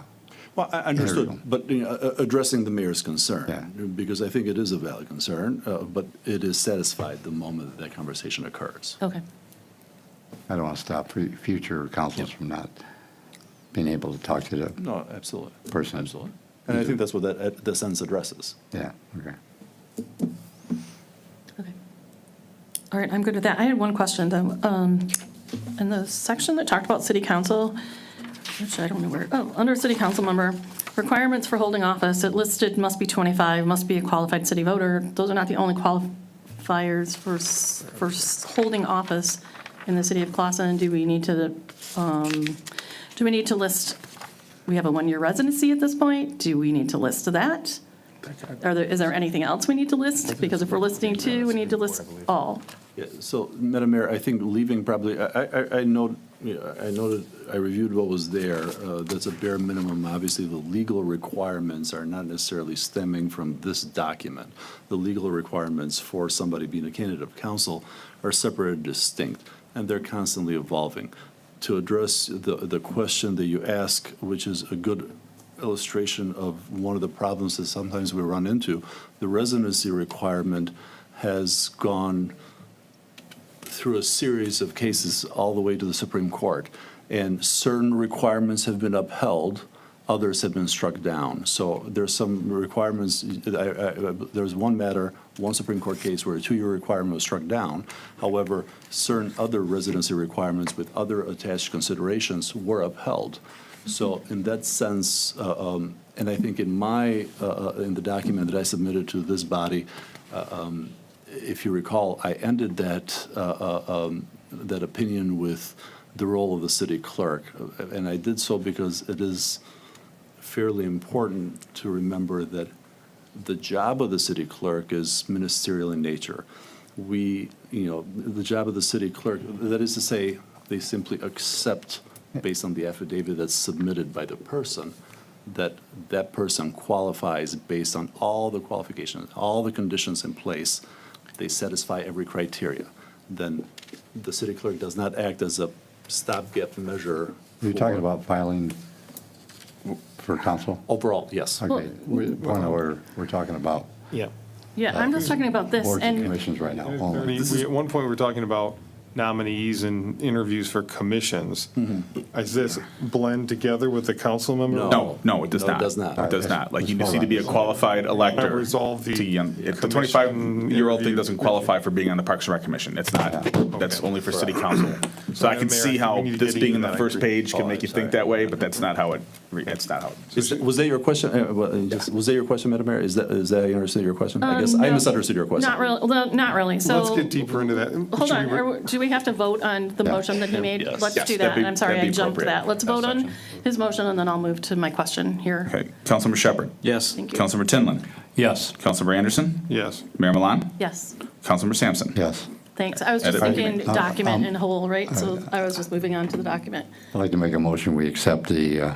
Speaker 1: well, I understood,
Speaker 10: Interview.
Speaker 1: but addressing the mayor's
Speaker 10: Yeah.
Speaker 1: concern, because I think it is a valid concern, but it is satisfied the moment that conversation occurs.
Speaker 3: Okay.
Speaker 10: I don't want to stop future councils from not being able to talk to the,
Speaker 1: No, absolutely.
Speaker 10: Person.
Speaker 1: Absolutely. And I think that's what that sentence addresses.
Speaker 10: yeah, okay.
Speaker 3: Okay. All right, I'm good with that. I had one question, though. In the section that talked about city council, which I don't know where, under city council member, requirements for holding office, it listed must be 25, must be a qualified city voter. Those are not the only qualifiers for holding office in the city of Clawson. Do we need to list, we have a one-year residency at this point? Do we need to list that? Is there anything else we need to list? Because if we're listing two, we need to list all.
Speaker 1: Yeah, so, Madam Mayor, I think leaving probably, I noted, I reviewed what was there. That's a bare minimum. Obviously, the legal requirements are not necessarily stemming from this document. The legal requirements for somebody being a candidate of council are separate and distinct, and they're constantly evolving. To address the question that you ask, which is a good illustration of one of the problems that sometimes we run into, the residency requirement has gone through a series of cases all the way to the Supreme Court. And certain requirements have been upheld, others have been struck down. So there's some requirements, there's one matter, one Supreme Court case where a 2-year requirement was struck down. However, certain other residency requirements with other attached considerations were upheld. So in that sense, and I think in the document that I submitted to this body, if you recall, I ended that opinion with the role of the city clerk. And I did so because it is fairly important to remember that the job of the city clerk is ministerial in nature. The job of the city clerk, that is to say, they simply accept based on the affidavit that's submitted by the person, that person qualifies based on all the qualifications, all the conditions in place, they satisfy every criteria, then the city clerk does not act as a stopgap measure.
Speaker 10: You're talking about filing for council?
Speaker 1: Overall, yes.
Speaker 10: Okay, point of order, we're talking about
Speaker 2: Yeah.
Speaker 3: Yeah, I'm just talking about this,
Speaker 10: boards and
Speaker 3: and
Speaker 10: commissions right now
Speaker 2: I
Speaker 10: only.
Speaker 2: mean, at one point, we were talking about nominees and interviews for commissions. Is this blend together with the council member?
Speaker 4: No, it does
Speaker 1: No, it
Speaker 4: not.
Speaker 1: does not.
Speaker 4: It does not. Like, you
Speaker 10: Let's
Speaker 4: just need to be a
Speaker 10: hold on.
Speaker 4: qualified elector.
Speaker 2: That resolve the
Speaker 4: The
Speaker 2: commission
Speaker 4: 25-year-old thing
Speaker 2: interview.
Speaker 4: doesn't qualify for being on the Parks and Rec Commission. It's not. That's only for city council. So I can
Speaker 2: Madam Mayor,
Speaker 4: see how
Speaker 2: we need to
Speaker 4: this
Speaker 2: get
Speaker 4: being in
Speaker 2: into
Speaker 4: the
Speaker 2: that.
Speaker 4: first
Speaker 2: I agree.
Speaker 4: page can make you think that way, but that's not how it, it's not how.
Speaker 1: Was that your question? Was that your question, Madam Mayor? Is that, I understood your question? I guess I
Speaker 3: no.
Speaker 1: misunderstood your question.
Speaker 3: not really, well, not really, so.
Speaker 2: Let's get deeper into that.
Speaker 3: Hold
Speaker 2: Should
Speaker 3: on,
Speaker 2: we-
Speaker 3: do we have to vote on the
Speaker 10: Yeah.
Speaker 3: motion that he made?
Speaker 1: Yes.
Speaker 3: Let's
Speaker 4: Yes,
Speaker 3: do
Speaker 4: that'd
Speaker 3: that,
Speaker 4: be-
Speaker 3: I'm sorry,
Speaker 4: that'd
Speaker 3: I
Speaker 4: be
Speaker 3: jumped
Speaker 4: appropriate.
Speaker 3: that. Let's
Speaker 4: That
Speaker 3: vote on
Speaker 4: section.
Speaker 3: his motion, and then I'll move to my question here.
Speaker 4: Okay, Councilmember Shepherd.
Speaker 1: Yes.
Speaker 3: Thank you.
Speaker 4: Councilmember Tinlin.
Speaker 11: Yes.
Speaker 4: Councilmember Anderson.
Speaker 2: Yes.
Speaker 4: Mayor Milan.
Speaker 3: Yes,
Speaker 4: Councilmember Sampson.
Speaker 10: Yes.
Speaker 3: thanks. I was just
Speaker 4: Edit.
Speaker 3: thinking document in whole, right? So I was just moving on to the document.
Speaker 10: I'd like to make a motion, we accept the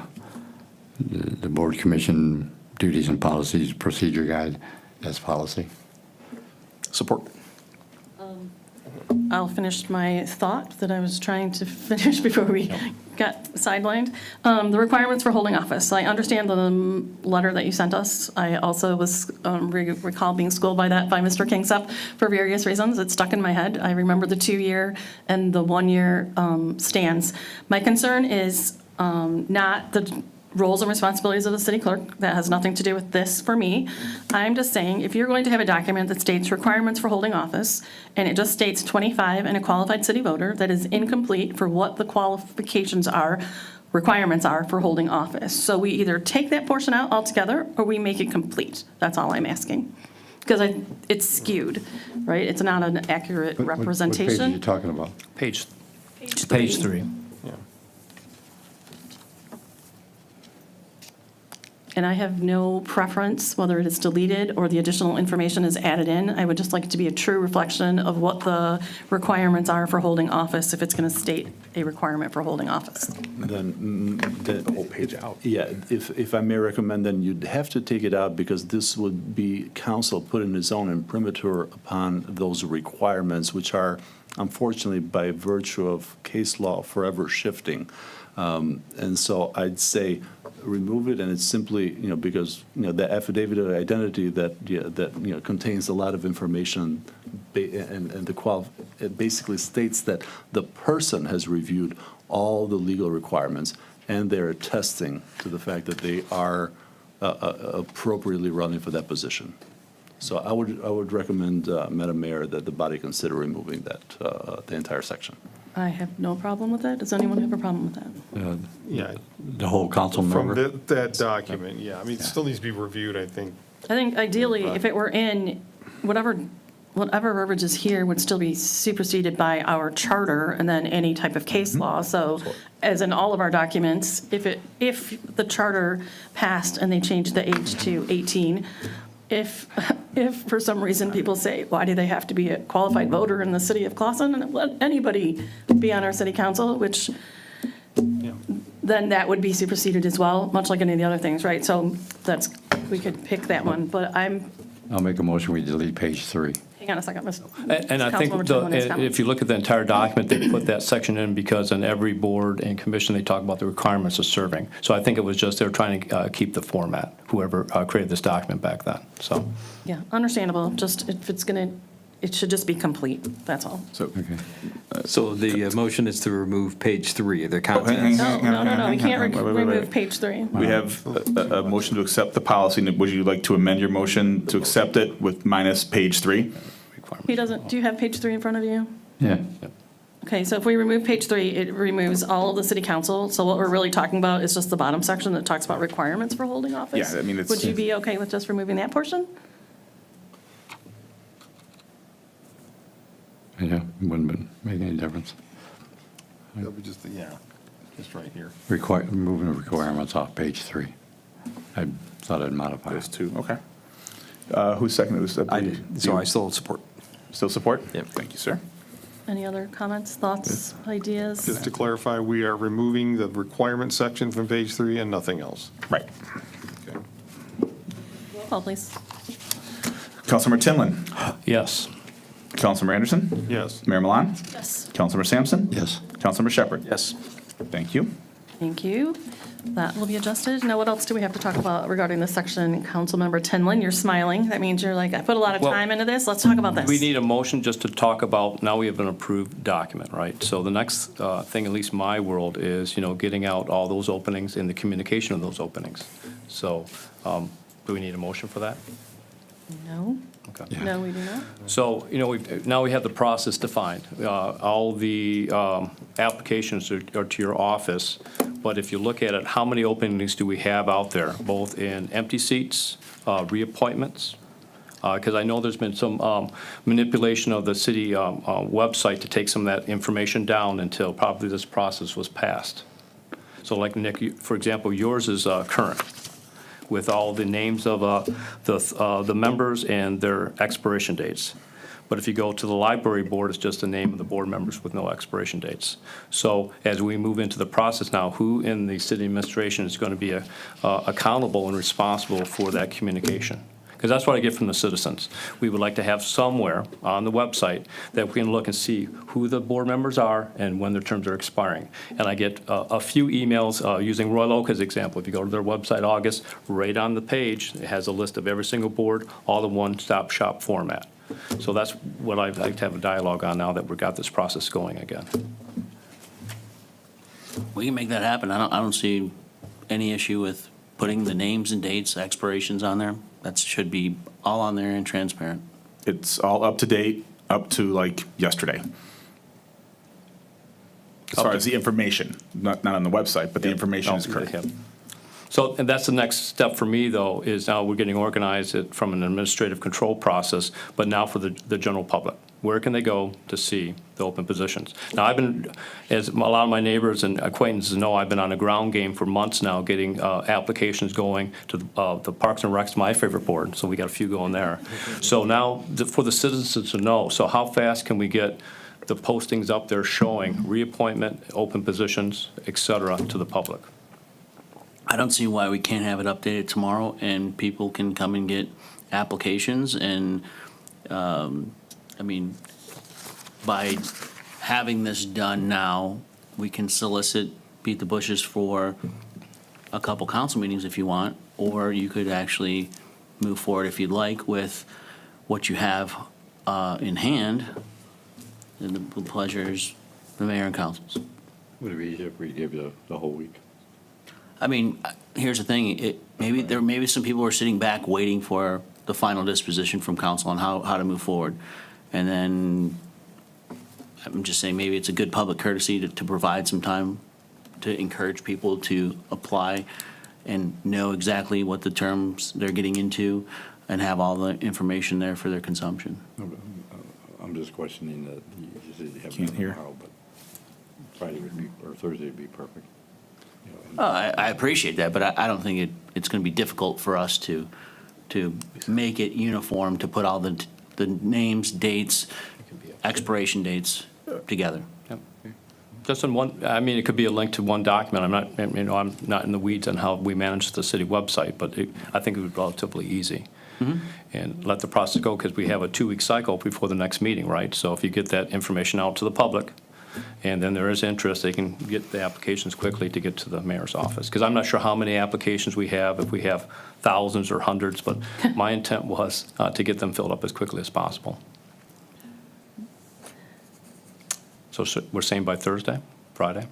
Speaker 10: board commission duties and policies procedure guide as policy.
Speaker 1: Support.
Speaker 3: I'll finish my thought that I was trying to finish before we got sidelined. The requirements for holding office. I understand the letter that you sent us. I also was recall being schooled by that by Mr. Kingsup for various reasons. It stuck in my head. I remember the 2-year and the 1-year stands. My concern is not the roles and responsibilities of the city clerk. That has nothing to do with this for me. I'm just saying, if you're going to have a document that states requirements for holding office, and it just states 25 and a qualified city voter, that is incomplete for what the qualifications are, requirements are for holding office. So we either take that portion out altogether, or we make it complete. That's all I'm asking. Because it's skewed, right? It's not an accurate
Speaker 10: What page are you
Speaker 3: representation.
Speaker 10: talking about?
Speaker 11: Page
Speaker 3: Page
Speaker 11: 3.
Speaker 2: Yeah.
Speaker 3: And I have no preference whether it is deleted or the additional information is added in. I would just like it to be a true reflection of what the requirements are for holding office, if it's going to state a requirement for holding office.
Speaker 1: Then,
Speaker 4: The whole page out.
Speaker 1: yeah, if I may recommend, then you'd have to take it out because this would be council putting its own imprimatur upon those requirements, which are unfortunately by virtue of case law forever shifting. And so I'd say remove it, and it's simply, because, the affidavit of identity that contains a lot of information, and it basically states that the person has reviewed all the legal requirements, and they're attesting to the fact that they are appropriately running for that position. So I would recommend, Madam Mayor, that the body consider removing that, the entire section.
Speaker 3: I have no problem with that. Does anyone have a problem with that?
Speaker 2: Yeah.
Speaker 10: The whole council
Speaker 2: From
Speaker 10: member?
Speaker 2: that document, yeah. I mean, it still needs to be reviewed, I think.
Speaker 3: I think ideally, if it were in, whatever verbiage is here would still be superseded by our charter and then any type of case law. So as in all of our documents, if the charter passed and they changed the age to 18, if for some reason people say, why do they have to be a qualified voter in the city of Clawson? And let anybody be on our city council, which then that would be superseded as well, much like any of the other things, right? So we could pick that one, but
Speaker 10: I'll make a motion, we delete page 3.
Speaker 3: hang on a second, Ms.
Speaker 11: And I think
Speaker 3: Councilmember Tinlin has comments.
Speaker 11: if you look at the entire document, they put that section in because in every board and commission, they talk about the requirements of serving. So I think it was just they were trying to keep the format, whoever created this document back then, so.
Speaker 3: Yeah, understandable, just if it's going to, it should just be complete, that's all.
Speaker 4: So,
Speaker 10: Okay.
Speaker 5: So the motion is to remove page 3, the contents.
Speaker 3: No, we can't
Speaker 4: Wait.
Speaker 3: remove page 3.
Speaker 4: we have a motion to accept the policy. Would you like to amend your motion to accept it with minus page 3?
Speaker 3: He doesn't, do you have page 3 in front of you?
Speaker 10: Yeah.
Speaker 3: Okay, so if we remove page 3, it removes all of the city council. So what we're really talking about is just the bottom section that talks about requirements for holding office.
Speaker 4: Yeah, I mean, it's-
Speaker 3: Would you be okay with just removing that portion?
Speaker 10: Yeah, wouldn't make any difference.
Speaker 2: That would just, yeah, just right here.
Speaker 10: Moving the requirements off page 3. I thought I'd modify
Speaker 4: Those
Speaker 10: it.
Speaker 4: two, okay. Who seconded this?
Speaker 5: So I still support.
Speaker 4: Still support?
Speaker 5: Yep.
Speaker 4: Thank you, sir.
Speaker 3: Any other comments, thoughts, ideas?
Speaker 2: Just to clarify, we are removing the requirement section from page 3 and nothing else.
Speaker 4: Right.
Speaker 3: Roll call, please.
Speaker 4: Councilmember Tinlin.
Speaker 11: Yes.
Speaker 4: Councilmember Anderson.
Speaker 2: Yes.
Speaker 4: Mayor Milan.
Speaker 3: Yes.
Speaker 4: Councilmember Sampson.
Speaker 10: Yes.
Speaker 4: Councilmember Shepherd.
Speaker 11: Yes.
Speaker 4: Thank you.
Speaker 3: Thank you. That will be adjusted. Now, what else do we have to talk about regarding this section? Councilmember Tinlin, you're smiling. That means you're like, I put a lot of
Speaker 11: Well,
Speaker 3: time into this. Let's talk about this.
Speaker 11: We need a motion just to talk about, now we have an approved document, right? So the next thing, at least my world, is, getting out all those openings and the communication of those openings. So do we need a motion for that?
Speaker 3: No,
Speaker 11: Okay.
Speaker 3: no, we do not.
Speaker 11: So, now we have the process defined. All the applications are to your office, but if you look at it, how many openings do we have out there, both in empty seats, reappointments? Because I know there's been some manipulation of the city website to take some of that information down until probably this process was passed. So like, Nick, for example, yours is current, with all the names of the members and their expiration dates. But if you go to the library board, it's just the name of the board members with no expiration dates. So as we move into the process now, who in the city administration is going to be accountable and responsible for that communication? Because that's what I get from the citizens. We would like to have somewhere on the website that we can look and see who the board members are and when their terms are expiring. And I get a few emails using Royal Oak as an example. If you go to their website, August, right on the page, it has a list of every single board, all in one-stop shop format. So that's what I'd like to have a dialogue on now that we've got this process going again.
Speaker 8: We can make that happen. I don't see any issue with putting the names and dates, expirations on there. That should be all on there and transparent.
Speaker 4: It's all up to date, up to like yesterday. As far as the information, not on the website, but the information is correct.
Speaker 11: Yep. So, and that's the next step for me, though, is now we're getting organized from an administrative control process, but now for the general public. Where can they go to see the open positions? Now, I've been, as a lot of my neighbors and acquaintances know, I've been on a ground game for months now, getting applications going to the Parks and Rec's my favorite board, so we got a few going there. So now, for the citizens to know, so how fast can we get the postings up there showing reappointment, open positions, et cetera, to the public?
Speaker 8: I don't see why we can't have it updated tomorrow and people can come and get applications and, by having this done now, we can solicit, beat the bushes for a couple council meetings if you want, or you could actually move forward if you'd like with what you have in hand, and the pleasures, the mayor and councils.
Speaker 10: Would it be easier if we gave you the whole week?
Speaker 8: Here's the thing, there may be some people who are sitting back waiting for the final disposition from council on how to move forward. And then, I'm just saying, maybe it's a good public courtesy to provide some time to encourage people to apply and know exactly what the terms they're getting into and have all the information there for their consumption.
Speaker 10: I'm just questioning that you said you have
Speaker 4: Can't hear.
Speaker 10: tomorrow, but Friday would be, or Thursday would be perfect.
Speaker 8: I appreciate that, but I don't think it's going to be difficult for us to make it uniform, to put all the names, dates, expiration dates together.
Speaker 11: Just in one, it could be a link to one document. I'm not in the weeds on how we manage the city website, but I think it would be relatively easy. And let the process go, because we have a 2-week cycle before the next meeting, right? So if you get that information out to the public, and then there is interest, they can get the applications quickly to get to the mayor's office. Because I'm not sure how many applications we have, if we have thousands or hundreds, but my intent was to get them filled up as quickly as possible. So we're saying by Thursday, Friday?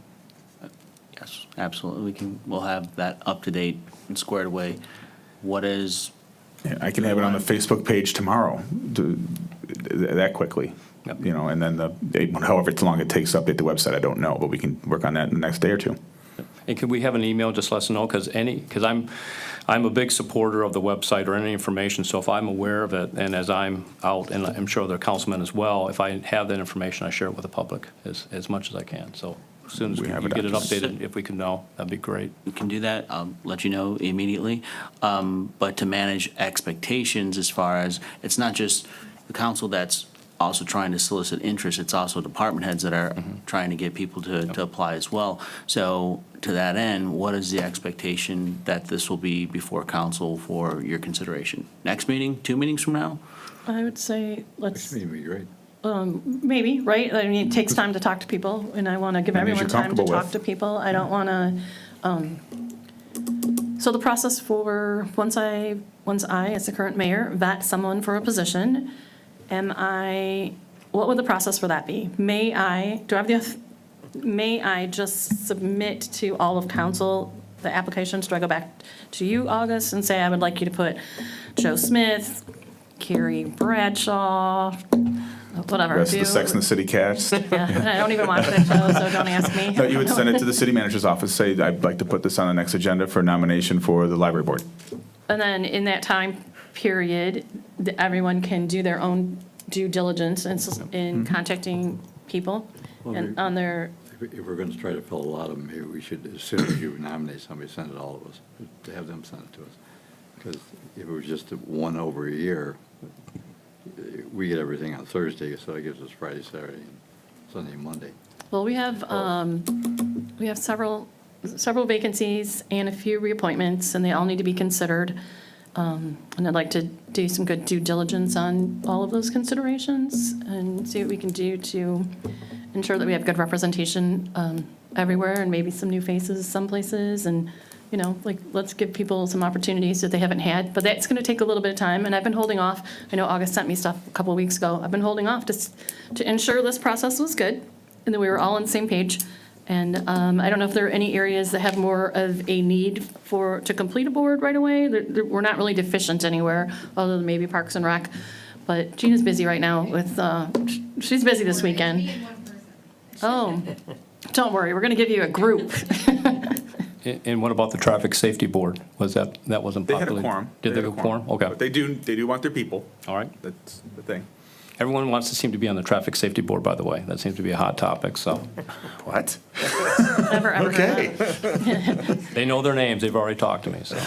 Speaker 8: Yes, absolutely. We'll have that up to date and squared away. What is,
Speaker 4: Yeah, I can have it on the Facebook page tomorrow, that quickly.
Speaker 11: Yep.
Speaker 4: And then however long it takes to update the website, I don't know, but we can work on that in the next day or two.
Speaker 11: And can we have an email, just let us know, because I'm a big supporter of the website or any information, so if I'm aware of it, and as I'm out, and I'm sure the councilmen as well, if I have that information, I share it with the public as much as I can. So as soon as we
Speaker 4: have
Speaker 11: can
Speaker 4: it
Speaker 11: get it
Speaker 4: up.
Speaker 11: updated, if we can know, that'd be great.
Speaker 8: we can do that. I'll let you know immediately. But to manage expectations as far as, it's not just the council that's also trying to solicit interest. It's also department heads that are trying to get people to apply as well. So to that end, what is the expectation that this will be before council for your consideration? Next meeting, 2 meetings from now?
Speaker 3: I would say, let's,
Speaker 10: Would be great.
Speaker 3: maybe, right? I mean, it takes time to talk to people, and I want to give
Speaker 4: That means
Speaker 3: everyone
Speaker 4: you're
Speaker 3: time to
Speaker 4: comfortable
Speaker 3: talk
Speaker 4: with.
Speaker 3: to people. I don't want to, so the process for, once I, as the current mayor, vet someone for a position, what would the process for that be? May I just submit to all of council the applications? Do I go back to you, August, and say, I would like you to put Joe Smith, Carrie Bradshaw, whatever.
Speaker 4: Rest of the
Speaker 3: do-
Speaker 4: Sex and the City cast.
Speaker 3: Yeah, and I don't even watch that show, so don't ask me.
Speaker 4: No, you would send it to the city manager's office, say, I'd like to put this on the next agenda for nomination for the library board.
Speaker 3: And then in that time period, everyone can do their own due diligence in contacting people and on their,
Speaker 10: If we're going to try to fill a lot of them, maybe we should, as soon as you nominate somebody, send it to all of us, to have them send it to us. Because if it was just one over a year, we get everything on Thursday, so it gives us Friday, Saturday, and Sunday, and Monday.
Speaker 3: well, we have several vacancies and a few reappointments, and they all need to be considered. And I'd like to do some good due diligence on all of those considerations and see what we can do to ensure that we have good representation everywhere, and maybe some new faces some places, and, you know, like, let's give people some opportunities that they haven't had. But that's going to take a little bit of time, and I've been holding off. I know August sent me stuff a couple of weeks ago. I've been holding off to ensure this process was good and that we were all on the same page. And I don't know if there are any areas that have more of a need to complete a board right away. We're not really deficient anywhere, other than maybe Parks and Rec. But Gina's busy right now with, she's busy this weekend. Oh, don't worry, we're going to give you a group.
Speaker 11: And what about the traffic safety board? That wasn't
Speaker 4: They had
Speaker 11: popular?
Speaker 4: a quorum.
Speaker 11: Did they have a quorum? Okay,
Speaker 4: But they do want their people.
Speaker 11: all right.
Speaker 4: That's the thing.
Speaker 11: Everyone wants to seem to be on the traffic safety board, by the way. That seems to be a hot topic, so.
Speaker 4: What?
Speaker 3: Never, ever heard of
Speaker 4: Okay.
Speaker 3: that.
Speaker 11: They know their names, they've already talked to me, so.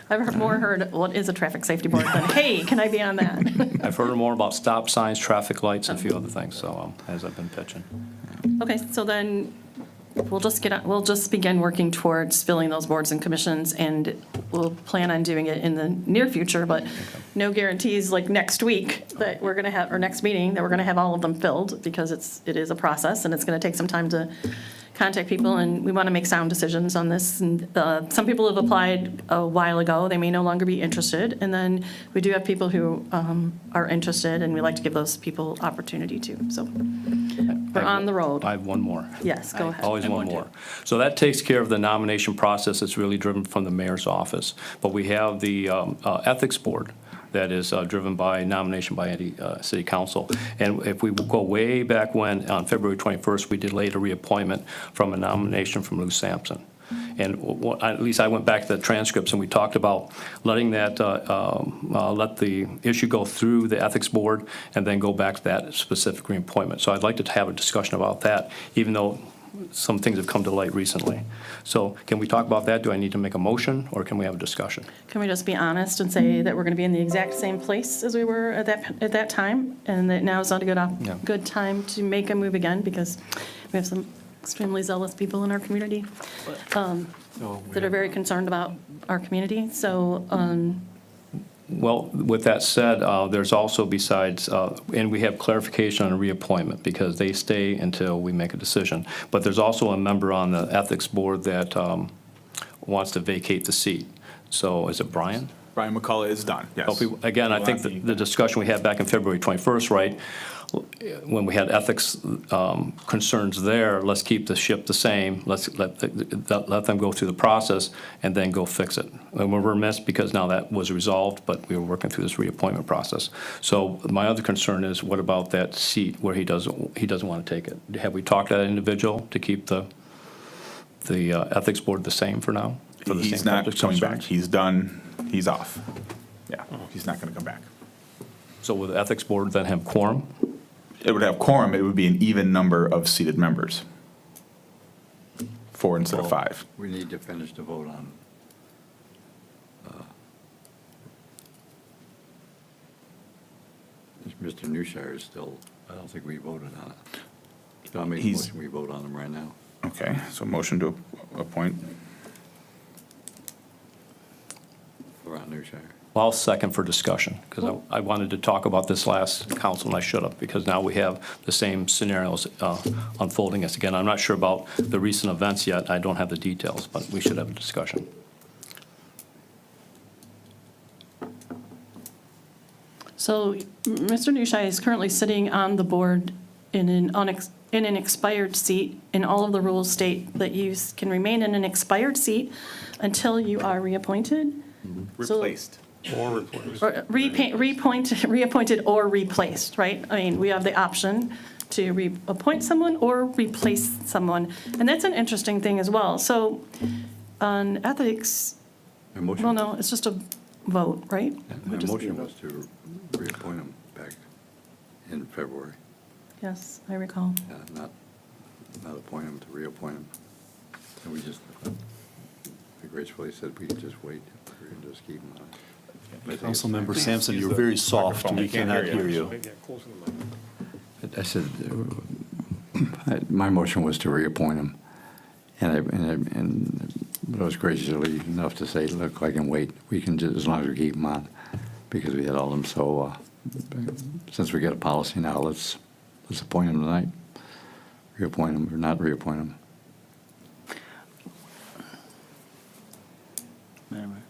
Speaker 3: I've more heard, what is a traffic safety board than, hey, can I be on that?
Speaker 11: I've heard more about stop signs, traffic lights, and a few other things, so, as I've been pitching.
Speaker 3: Okay, so then we'll just begin working towards filling those boards and commissions, and we'll plan on doing it in the near future, but no guarantees like next week that we're going to have, or next meeting, that we're going to have all of them filled, because it is a process, and it's going to take some time to contact people, and we want to make sound decisions on this. And some people have applied a while ago. They may no longer be interested. And then we do have people who are interested, and we like to give those people opportunity too. So we're on the road.
Speaker 11: I have one more.
Speaker 3: Yes, go ahead.
Speaker 11: Always one more. So that takes care of the nomination process that's really driven from the mayor's office. But we have the ethics board that is driven by nomination by any city council. And if we go way back when, on February 21st, we delayed a reappointment from a nomination from Lou Sampson. And at least I went back to the transcripts, and we talked about letting that, let the issue go through the ethics board and then go back to that specific reappointment. So I'd like to have a discussion about that, even though some things have come to light recently. So can we talk about that? Do I need to make a motion, or can we have a discussion?
Speaker 3: Can we just be honest and say that we're going to be in the exact same place as we were at that time, and that now is not a
Speaker 11: Yeah.
Speaker 3: good time to make a move again, because we have some extremely zealous people in our community that are very concerned about our community. So,
Speaker 11: Well, with that said, there's also besides, and we have clarification on a reappointment, because they stay until we make a decision. But there's also a member on the ethics board that wants to vacate the seat. So is it Brian?
Speaker 4: Brian McCullough is done, yes.
Speaker 11: Again, I think the discussion we had back in February 21st, right, when we had ethics concerns there, let's keep the ship the same, let's let them go through the process and then go fix it. And we're remiss because now that was resolved, but we were working through this reappointment process. So my other concern is, what about that seat where he doesn't want to take it? Have we talked to that individual to keep the ethics board the same for now? For the
Speaker 4: He's
Speaker 11: same
Speaker 4: not
Speaker 11: public
Speaker 4: coming back.
Speaker 11: concerns?
Speaker 4: He's done, he's off. Yeah, he's not going to come back.
Speaker 11: So will the ethics board then have quorum?
Speaker 4: It would have quorum, it would be an even number of seated members. 4 instead of 5.
Speaker 10: We need to finish the vote on. Just Mr. Newshire is still, I don't think we voted on it. So I'll make a
Speaker 4: He's-
Speaker 10: motion, we vote on him right now.
Speaker 4: Okay, so motion to appoint.
Speaker 10: Ron Newshire.
Speaker 11: Well, I'll second for discussion, because I wanted to talk about this last council, and I should have, because now we have the same scenarios unfolding us again. I'm not sure about the recent events yet. I don't have the details, but we should have a discussion.
Speaker 3: So Mr. Nushai is currently sitting on the board in an expired seat, and all of the rules state that you can remain in an expired seat until you are reappointed. So-
Speaker 4: Replaced.
Speaker 2: Or replaced.
Speaker 3: Or reappointed or replaced, right? I mean, we have the option to reappoint someone or replace someone. And that's an interesting thing as well. So on ethics,
Speaker 10: My motion-
Speaker 3: well, no, it's just a vote, right?
Speaker 10: My motion was to reappoint him back in February,
Speaker 3: Yes, I recall.
Speaker 10: not appoint him, to reappoint him. And we just, I gracefully said we could just wait, and just keep him on. But I think it's
Speaker 1: Councilmember
Speaker 10: time.
Speaker 1: Sampson, you're very soft, we cannot hear you.
Speaker 10: I said, my motion was to reappoint him. And I was graciously enough to say, look, I can wait. We can just, as long as we keep him on, because we had all of them. So since we got a policy now, let's appoint him tonight. Reappoint him or not reappoint him.
Speaker 8: Madam Mayor.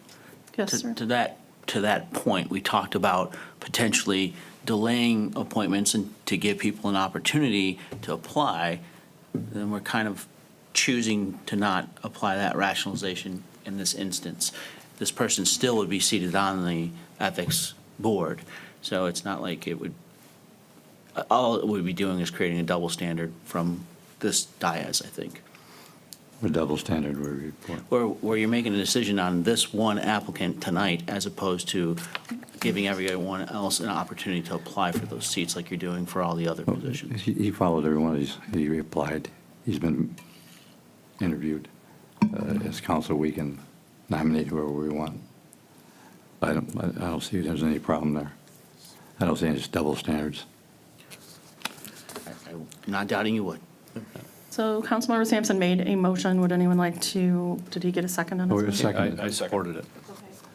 Speaker 3: Yes, sir.
Speaker 8: To that point, we talked about potentially delaying appointments and to give people an opportunity to apply. Then we're kind of choosing to not apply that rationalization in this instance. This person still would be seated on the ethics board, so it's not like it would, all it would be doing is creating a double standard from this dais, I think.
Speaker 10: With double standard, we report.
Speaker 8: Where you're making a decision on this one applicant tonight as opposed to giving everyone else an opportunity to apply for those seats like you're doing for all the other positions.
Speaker 10: He followed everyone. He applied. He's been interviewed. As council, we can nominate whoever we want. I don't see there's any problem there. I don't see any double standards.
Speaker 8: I'm not doubting you would.
Speaker 3: So Councilmember Sampson made a motion. Would anyone like to, did he get a second on
Speaker 10: Oh,
Speaker 3: this?
Speaker 10: wait a
Speaker 3: motion?
Speaker 10: second.
Speaker 11: I supported it.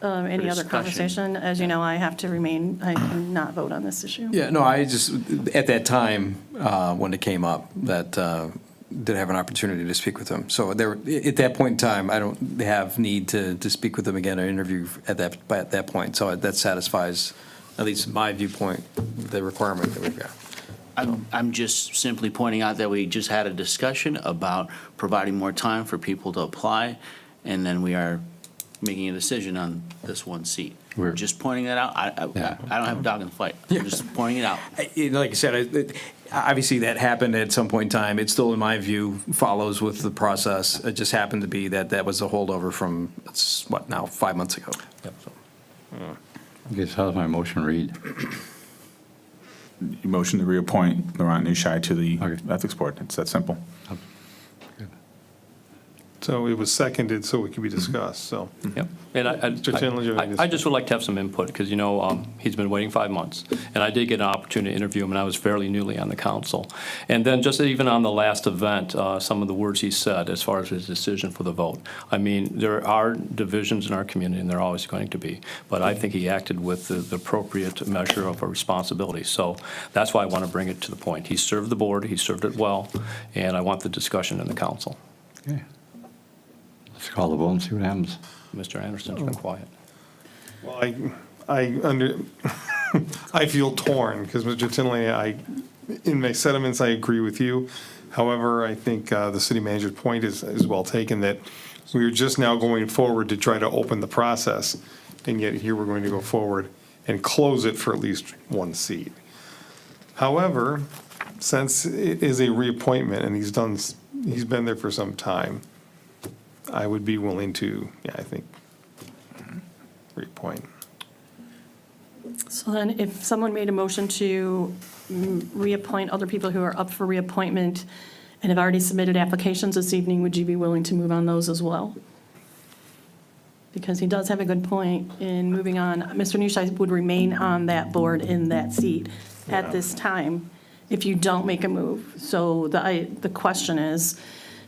Speaker 3: Any other
Speaker 8: discussion.
Speaker 3: conversation? As you know, I have to remain, I cannot vote on this issue.
Speaker 5: Yeah, no, I just, at that time, when it came up, that did have an opportunity to speak with him. So there, at that point in time, I don't have need to speak with him again or interview at that point. So that satisfies, at least my viewpoint, the requirement that we've got.
Speaker 8: I'm just simply pointing out that we just had a discussion about providing more time for people to apply, and then we are making a decision on this one seat.
Speaker 10: We're-
Speaker 8: Just pointing that out. I don't have a dog in the fight. I'm just pointing it out.
Speaker 5: Like I said, obviously that happened at some point in time. It still, in my view, follows with the process. It just happened to be that was a holdover from, it's what, now, 5 months ago.
Speaker 10: Okay, so how does my motion read?
Speaker 4: Motion to reappoint Laurent Nushai to the
Speaker 10: Okay.
Speaker 4: Ethics Board. It's that simple.
Speaker 2: So it was seconded so it could be discussed, so.
Speaker 11: Yep. And
Speaker 2: Mr. Tindall, you have any
Speaker 11: I just would like to have some input, because, he's been waiting 5 months, and I did get an opportunity to interview him, and I was fairly newly on the council. And then just even on the last event, some of the words he said as far as his decision for the vote. I mean, there are divisions in our community, and there are always going to be, but I think he acted with the appropriate measure of a responsibility. So that's why I want to bring it to the point. He served the board, he served it well, and I want the discussion in the council.
Speaker 10: Okay. Let's call the vote and see what happens.
Speaker 11: Mr. Anderson's been quiet.
Speaker 2: Well, I feel torn, because Mr. Tinley, in my sentiments, I agree with you. However, I think the city manager's point is well taken, that we are just now going forward to try to open the process, and yet here we're going to go forward and close it for at least one seat. However, since it is a reappointment and he's been there for some time, I would be willing to, I think, reappoint.
Speaker 3: So then if someone made a motion to reappoint other people who are up for reappointment and have already submitted applications this evening, would you be willing to move on those as well? Because he does have a good point in moving on. Mr. Nushai would remain on that board in that seat at this time if you don't make a move. So the question is,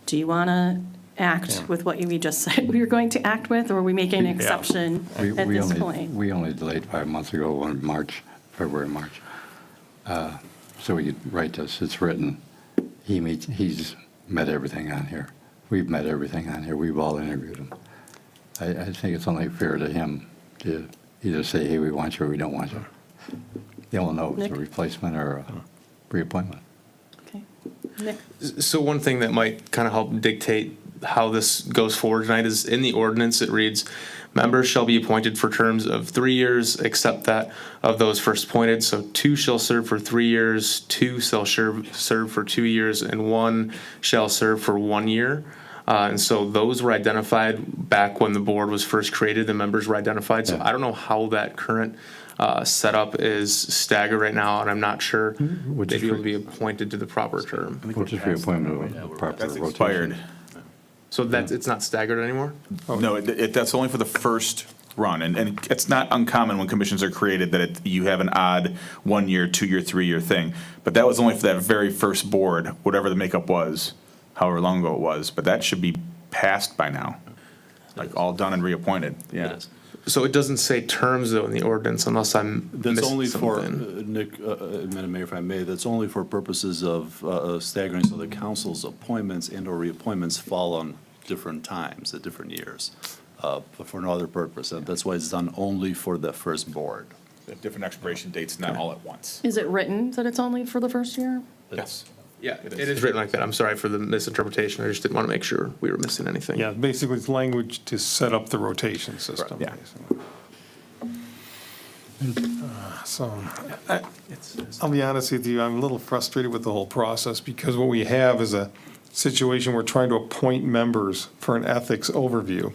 Speaker 3: do you want to act with what we just said we were going to act with, or are we making an exception at this point?
Speaker 10: We only delayed 5 months ago in February, March. So we could write this, it's written. He's met everything on here. We've met everything on here. We've all interviewed him. I think it's only fair to him to either say, hey, we want you or we don't want you. They'll know if it's a
Speaker 3: Nick?
Speaker 10: replacement or a reappointment.
Speaker 3: Okay. Nick?
Speaker 9: So one thing that might kind of help dictate how this goes forward tonight is in the ordinance, it reads, members shall be appointed for terms of 3 years, except that of those first appointed. So 2 shall serve for 3 years, 2 shall serve for 2 years, and 1 shall serve for 1 year. And so those were identified back when the board was first created, the members were identified. So I don't know how that current setup is staggered right now, and I'm not sure
Speaker 10: Which
Speaker 9: they'd
Speaker 10: is
Speaker 9: be able to be appointed to the proper term.
Speaker 10: Which is reappointment with proper
Speaker 4: That's
Speaker 10: rotation.
Speaker 4: expired.
Speaker 9: So it's not staggered anymore?
Speaker 4: No, that's only for the first run, and it's not uncommon when commissions are created that you have an odd 1 year, 2 year, 3 year thing. But that was only for that very first board, whatever the makeup was, however long ago it was. But that should be passed by now, like all done and reappointed. Yeah.
Speaker 9: So it doesn't say terms though in the ordinance unless I'm
Speaker 1: That's
Speaker 9: missing
Speaker 1: only for,
Speaker 9: something.
Speaker 1: Nick, Madam Mayor, if I may, that's only for purposes of staggering, so the council's appointments and/or reappointments fall on different times, at different years, but for no other purpose. And that's why it's done only for the first board.
Speaker 4: The different expiration dates, not all at once.
Speaker 3: Is it written that it's only for the first year?
Speaker 4: Yes.
Speaker 9: Yeah, it is written like that. I'm sorry for the misinterpretation. I just didn't want to make sure we were missing anything.
Speaker 2: Yeah, basically it's language to set up the rotation system.
Speaker 4: Yeah.
Speaker 2: basically. So, I'll be honest with you, I'm a little frustrated with the whole process because what we have is a situation we're trying to appoint members for an ethics overview.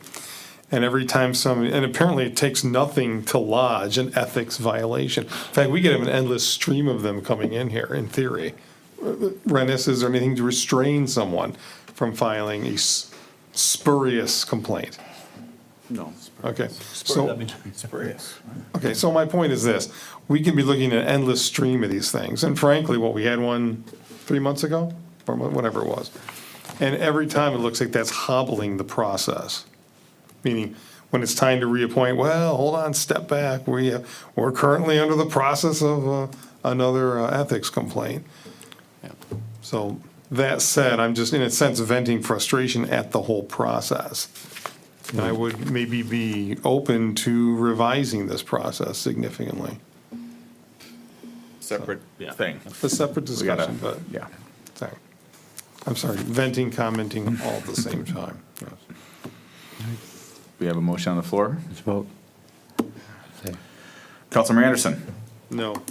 Speaker 2: And every time and apparently it takes nothing to lodge an ethics violation. In fact, we could have an endless stream of them coming in here, in theory. Rennesses or anything to restrain someone from filing a spurious complaint.
Speaker 1: No.
Speaker 2: Okay, so,
Speaker 4: Spurious.
Speaker 2: okay, so my point is this, we can be looking at an endless stream of these things, and frankly, we had one 3 months ago, or whatever it was. And every time it looks like that's hobbling the process. Meaning, when it's time to reappoint, well, hold on, step back, we're currently under the process of another ethics complaint. So, that said, I'm just in a sense venting frustration at the whole process. And I would maybe be open to revising this process significantly.
Speaker 4: Separate thing.
Speaker 2: A separate
Speaker 4: We gotta,
Speaker 2: discussion, but,
Speaker 4: yeah.
Speaker 2: sorry. I'm sorry, venting, commenting all at the same time. Yes.
Speaker 4: We have a motion on the floor.
Speaker 10: Let's vote. Say,
Speaker 4: Councilmember Anderson.
Speaker 2: No.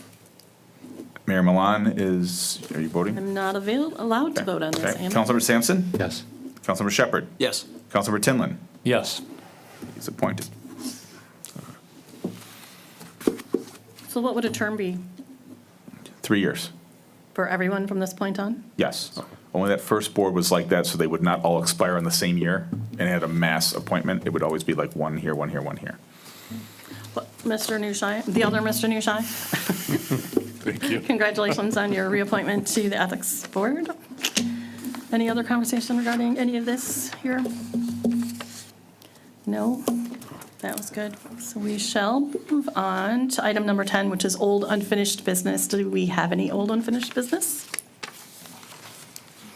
Speaker 4: Mayor Milan are you voting?
Speaker 3: I'm not allowed to vote on this.
Speaker 4: Okay.
Speaker 3: am I?
Speaker 4: Councilmember Sampson?
Speaker 10: yes.
Speaker 4: Councilmember Shepherd?
Speaker 8: Yes.
Speaker 4: Councilmember Tinlin?
Speaker 11: Yes.
Speaker 4: He's appointed.
Speaker 3: So what would a term be
Speaker 4: 3 years.
Speaker 3: for everyone from this point on?
Speaker 4: Yes. Only that first board was like that, so they would not all expire on the same year and had a mass appointment. It would always be like 1 here, 1 here, 1 here.
Speaker 3: Mr. Nushai, the other Mr. Nushai? Thank you. Congratulations on your reappointment to the Ethics Board. Any other conversation regarding any of this here? No? That was good. So we shall move on to item number 10, which is old unfinished business. Do we have any old unfinished business?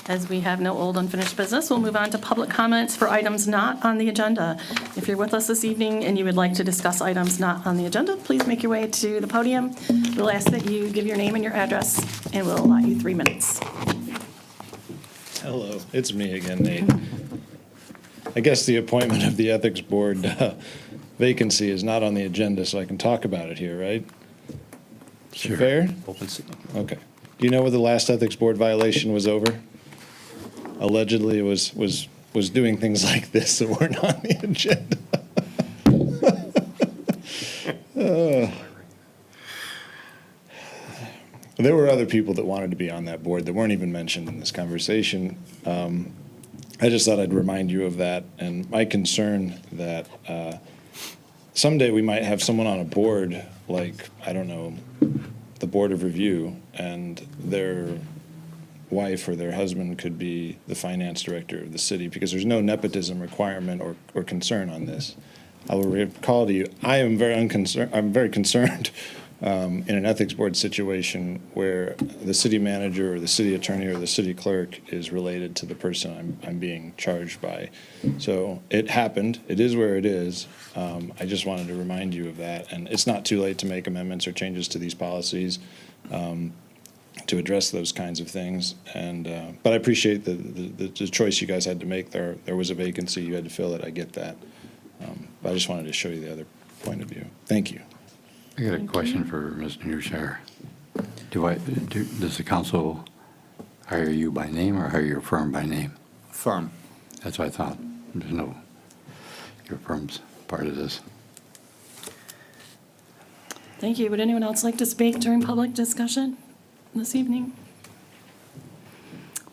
Speaker 3: As we have no old unfinished business, we'll move on to public comments for items not on the agenda. If you're with us this evening and you would like to discuss items not on the agenda, please make your way to the podium. We'll ask that you give your name and your address, and we'll allow you 3 minutes.
Speaker 6: Hello, it's me again, Nate. I guess the appointment of the Ethics Board vacancy is not on the agenda, so I can talk about it here, right? Sure. Fair?
Speaker 1: Open seat.
Speaker 6: Okay. Do you know where the last Ethics Board violation was over? Allegedly, it was doing things like this that weren't on the agenda. There were other people that wanted to be on that board that weren't even mentioned in this conversation. I just thought I'd remind you of that, and my concern that someday we might have someone on a board like, I don't know, the Board of Review, and their wife or their husband could be the finance director of the city, because there's no nepotism requirement or concern on this. I will recall to you, I'm very concerned in an ethics board situation where the city manager or the city attorney or the city clerk is related to the person I'm being charged by. So it happened. It is where it is. I just wanted to remind you of that. And it's not too late to make amendments or changes to these policies to address those kinds of things. And but I appreciate the choice you guys had to make. There was a vacancy. You had to fill it. I get that. But I just wanted to show you the other point of view. Thank you.
Speaker 10: I got a question for Mr. Newshire. Does the council hire you by name or hire your firm by name?
Speaker 4: Firm.
Speaker 10: That's what I thought. There's no, your firm's part of this.
Speaker 3: Thank you. Would anyone else like to speak during public discussion this evening?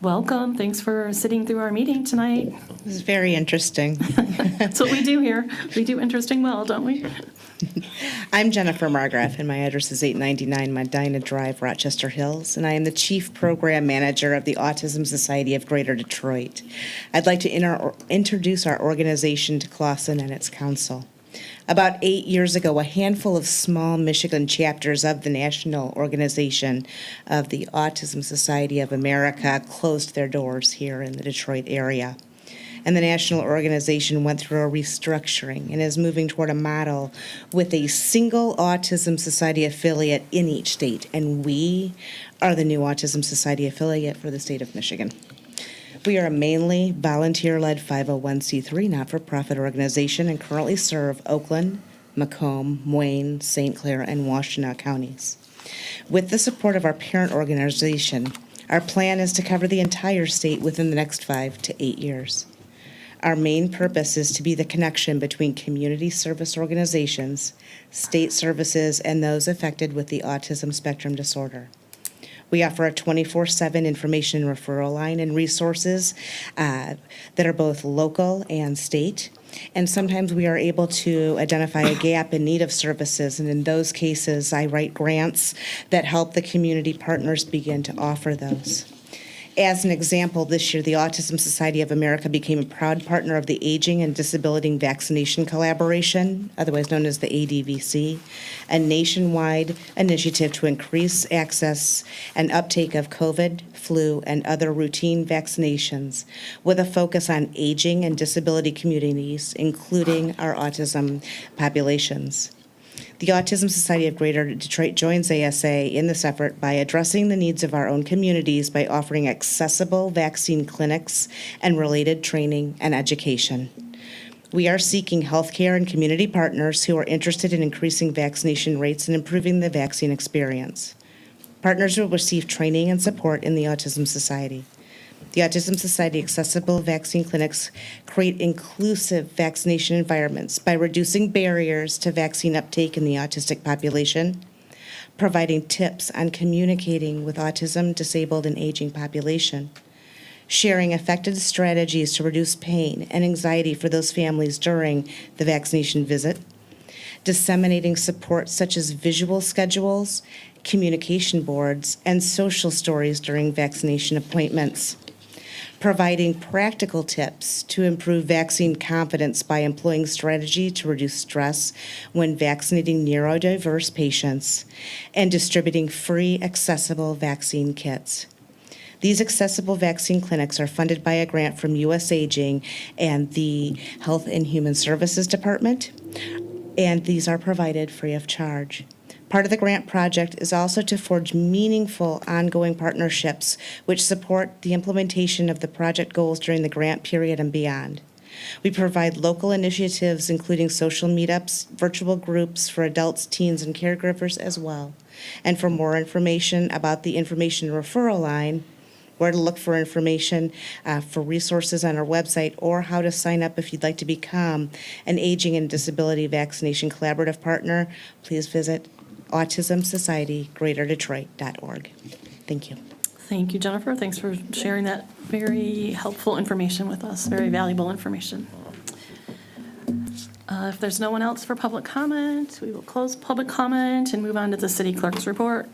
Speaker 3: Welcome. Thanks for sitting through our meeting tonight.
Speaker 12: This is very interesting.
Speaker 3: That's what we do here. We do interesting well, don't we?
Speaker 12: I'm Jennifer Margraff, and my address is 899 Medina Drive, Rochester Hills, and I am the Chief Program Manager of the Autism Society of Greater Detroit. I'd like to introduce our organization to Clawson and its council. About 8 years ago, a handful of small Michigan chapters of the national organization of the Autism Society of America closed their doors here in the Detroit area. And the national organization went through a restructuring and is moving toward a model with a single Autism Society affiliate in each state. And we are the new Autism Society affiliate for the state of Michigan. We are a mainly volunteer-led 501c3 not-for-profit organization and currently serve Oakland, Macomb, Wayne, St. Clair, and Washtenaw counties. With the support of our parent organization, our plan is to cover the entire state within the next 5 to 8 years. Our main purpose is to be the connection between community service organizations, state services, and those affected with the autism spectrum disorder. We offer a 24/7 information referral line and resources that are both local and state. And sometimes we are able to identify a gap in need of services, and in those cases, I write grants that help the community partners begin to offer those. As an example, this year, the Autism Society of America became a proud partner of the Aging and Disability Vaccination Collaboration, otherwise known as the ADVC, a nationwide initiative to increase access and uptake of COVID, flu, and other routine vaccinations with a focus on aging and disability communities, including our autism populations. The Autism Society of Greater Detroit joins ASA in this effort by addressing the needs of our own communities by offering accessible vaccine clinics and related training and education. We are seeking healthcare and community partners who are interested in increasing vaccination rates and improving the vaccine experience. Partners will receive training and support in the Autism Society. The Autism Society Accessible Vaccine Clinics create inclusive vaccination environments by reducing barriers to vaccine uptake in the autistic population, providing tips on communicating with autism, disabled, and aging population, sharing effective strategies to reduce pain and anxiety for those families during the vaccination visit, disseminating support such as visual schedules, communication boards, and social stories during vaccination appointments, providing practical tips to improve vaccine confidence by employing strategy to reduce stress when vaccinating neurodiverse patients, and distributing free accessible vaccine kits. These accessible vaccine clinics are funded by a grant from U.S. Aging and the Health and Human Services Department, and these are provided free of charge. Part of the grant project is also to forge meaningful ongoing partnerships which support the implementation of the project goals during the grant period and beyond. We provide local initiatives including social meetups, virtual groups for adults, teens, and caregivers as well. And for more information about the information referral line, where to look for information for resources on our website, or how to sign up if you'd like to become an Aging and Disability Vaccination Collaborative Partner, please visit autismsocietygreaterdetroit.org. Thank you.
Speaker 3: Thank you, Jennifer. Thanks for sharing that very helpful information with us, very valuable information. If there's no one else for public comment, we will close public comment and move on to the city clerk's report.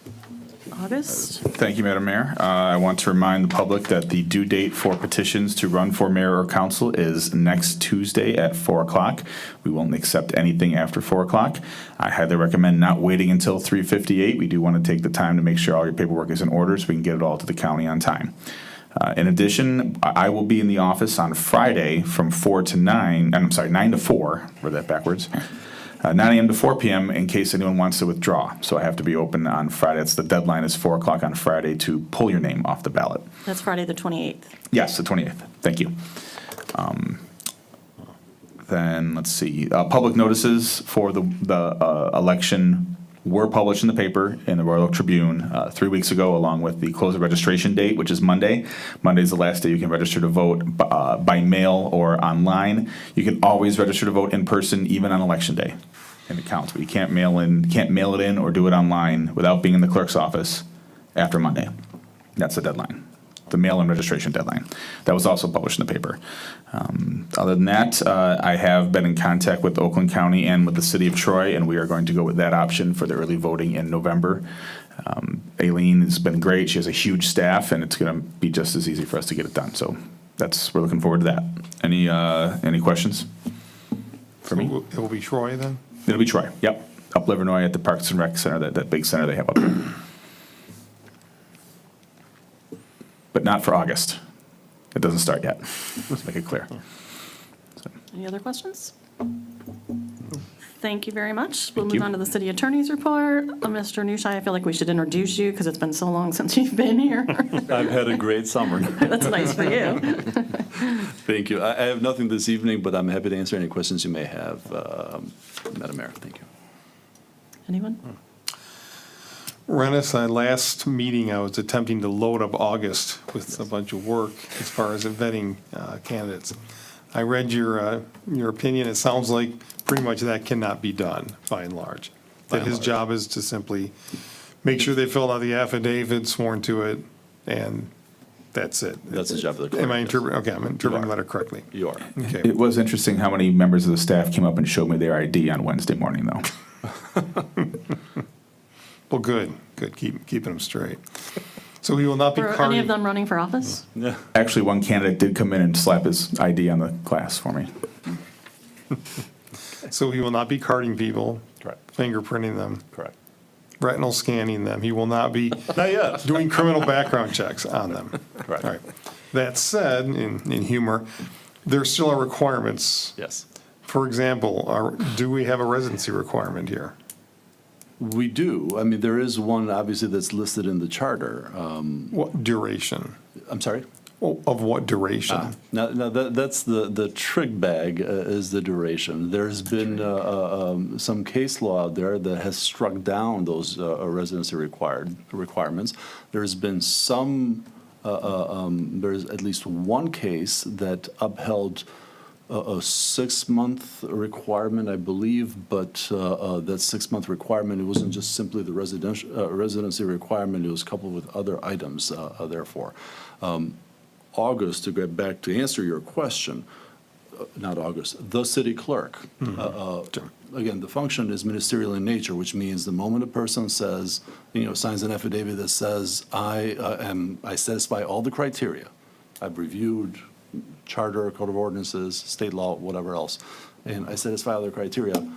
Speaker 3: August.
Speaker 4: Thank you, Madam Mayor. I want to remind the public that the due date for petitions to run for mayor or council is next Tuesday at 4 o'clock. We won't accept anything after 4 o'clock. I highly recommend not waiting until 3:58. We do want to take the time to make sure all your paperwork is in order so we can get it all to the county on time. In addition, I will be in the office on Friday from 9 to 4, read that backwards. 9 a.m. to 4 p.m. in case anyone wants to withdraw. So I have to be open on Friday. The deadline is 4 o'clock on Friday to pull your name off the ballot.
Speaker 3: That's Friday, the 28th.
Speaker 4: Yes, the 28th. Thank you. Then, let's see, public notices for the election were published in the paper in the Royal Oak Tribune 3 weeks ago, along with the close of registration date, which is Monday. Monday is the last day you can register to vote by mail or online. You can always register to vote in person, even on election day, and it counts. But you can't mail it in or do it online without being in the clerk's office after Monday. That's the deadline, the mail-in registration deadline. That was also published in the paper. Other than that, I have been in contact with Oakland County and with the city of Troy, and we are going to go with that option for the early voting in November. Aileen has been great. She has a huge staff, and it's going to be just as easy for us to get it done. So we're looking forward to that. Any questions for me?
Speaker 2: It will be Troy then?
Speaker 4: It'll be Troy. Yep, up Livernois at the Parks and Rec Center, that big center they have up there. But not for August. It doesn't start yet. Let's make it clear.
Speaker 3: Any other questions? Thank you very much. We'll
Speaker 4: Thank
Speaker 3: move
Speaker 4: you.
Speaker 3: on to the city attorney's report. Mr. Nushai, I feel like we should introduce you because it's been so long since you've been here.
Speaker 13: I've had a great summer.
Speaker 3: That's nice for you.
Speaker 13: Thank you. I have nothing this evening, but I'm happy to answer any questions you may have, Madam Mayor. Thank you.
Speaker 3: Anyone?
Speaker 2: Rennis, last meeting, I was attempting to load up August with a bunch of work as far as vetting candidates. I read your opinion. It sounds like pretty much that cannot be done by and large. That his job is to simply make sure they filled out the affidavit, sworn to it, and that's it.
Speaker 13: That's the job of the clerk.
Speaker 2: Am I
Speaker 13: yes.
Speaker 2: interpreting? Okay, I'm interpreting the
Speaker 13: You are.
Speaker 2: letter correctly.
Speaker 13: You are.
Speaker 2: Okay.
Speaker 4: It was interesting how many members of the staff came up and showed me their ID on Wednesday morning, though.
Speaker 2: Well, good. Keeping them straight. So he will not be
Speaker 3: Were any
Speaker 2: carding.
Speaker 3: of them running for office?
Speaker 13: Yeah.
Speaker 4: Actually, one candidate did come in and slap his ID on the glass for me.
Speaker 2: So he will not be carding people.
Speaker 13: Correct.
Speaker 2: Fingerprinting them.
Speaker 13: Correct.
Speaker 2: Retinal scanning them. He will not be
Speaker 13: Not yet.
Speaker 2: doing criminal background checks on them.
Speaker 13: Correct.
Speaker 2: All right. That said, in humor, there still are requirements.
Speaker 13: Yes.
Speaker 2: For example, do we have a residency requirement here?
Speaker 13: We do. I mean, there is one, obviously, that's listed in the charter.
Speaker 2: What duration?
Speaker 13: I'm sorry?
Speaker 2: Of what duration?
Speaker 13: Now that's the trick bag is the duration. There's been some case law out there that has struck down those residency requirements. There's been some, there's at least one case that upheld a 6-month requirement, I believe, but that 6-month requirement, it wasn't just simply the residency requirement, it was coupled with other items, therefore. August, to get back to answer your question, not August, the city clerk. Again, the function is ministerial in nature, which means the moment a person says, signs an affidavit that says, I satisfy all the criteria, I've reviewed charter, code of ordinances, state law, whatever else, and I satisfy all the criteria,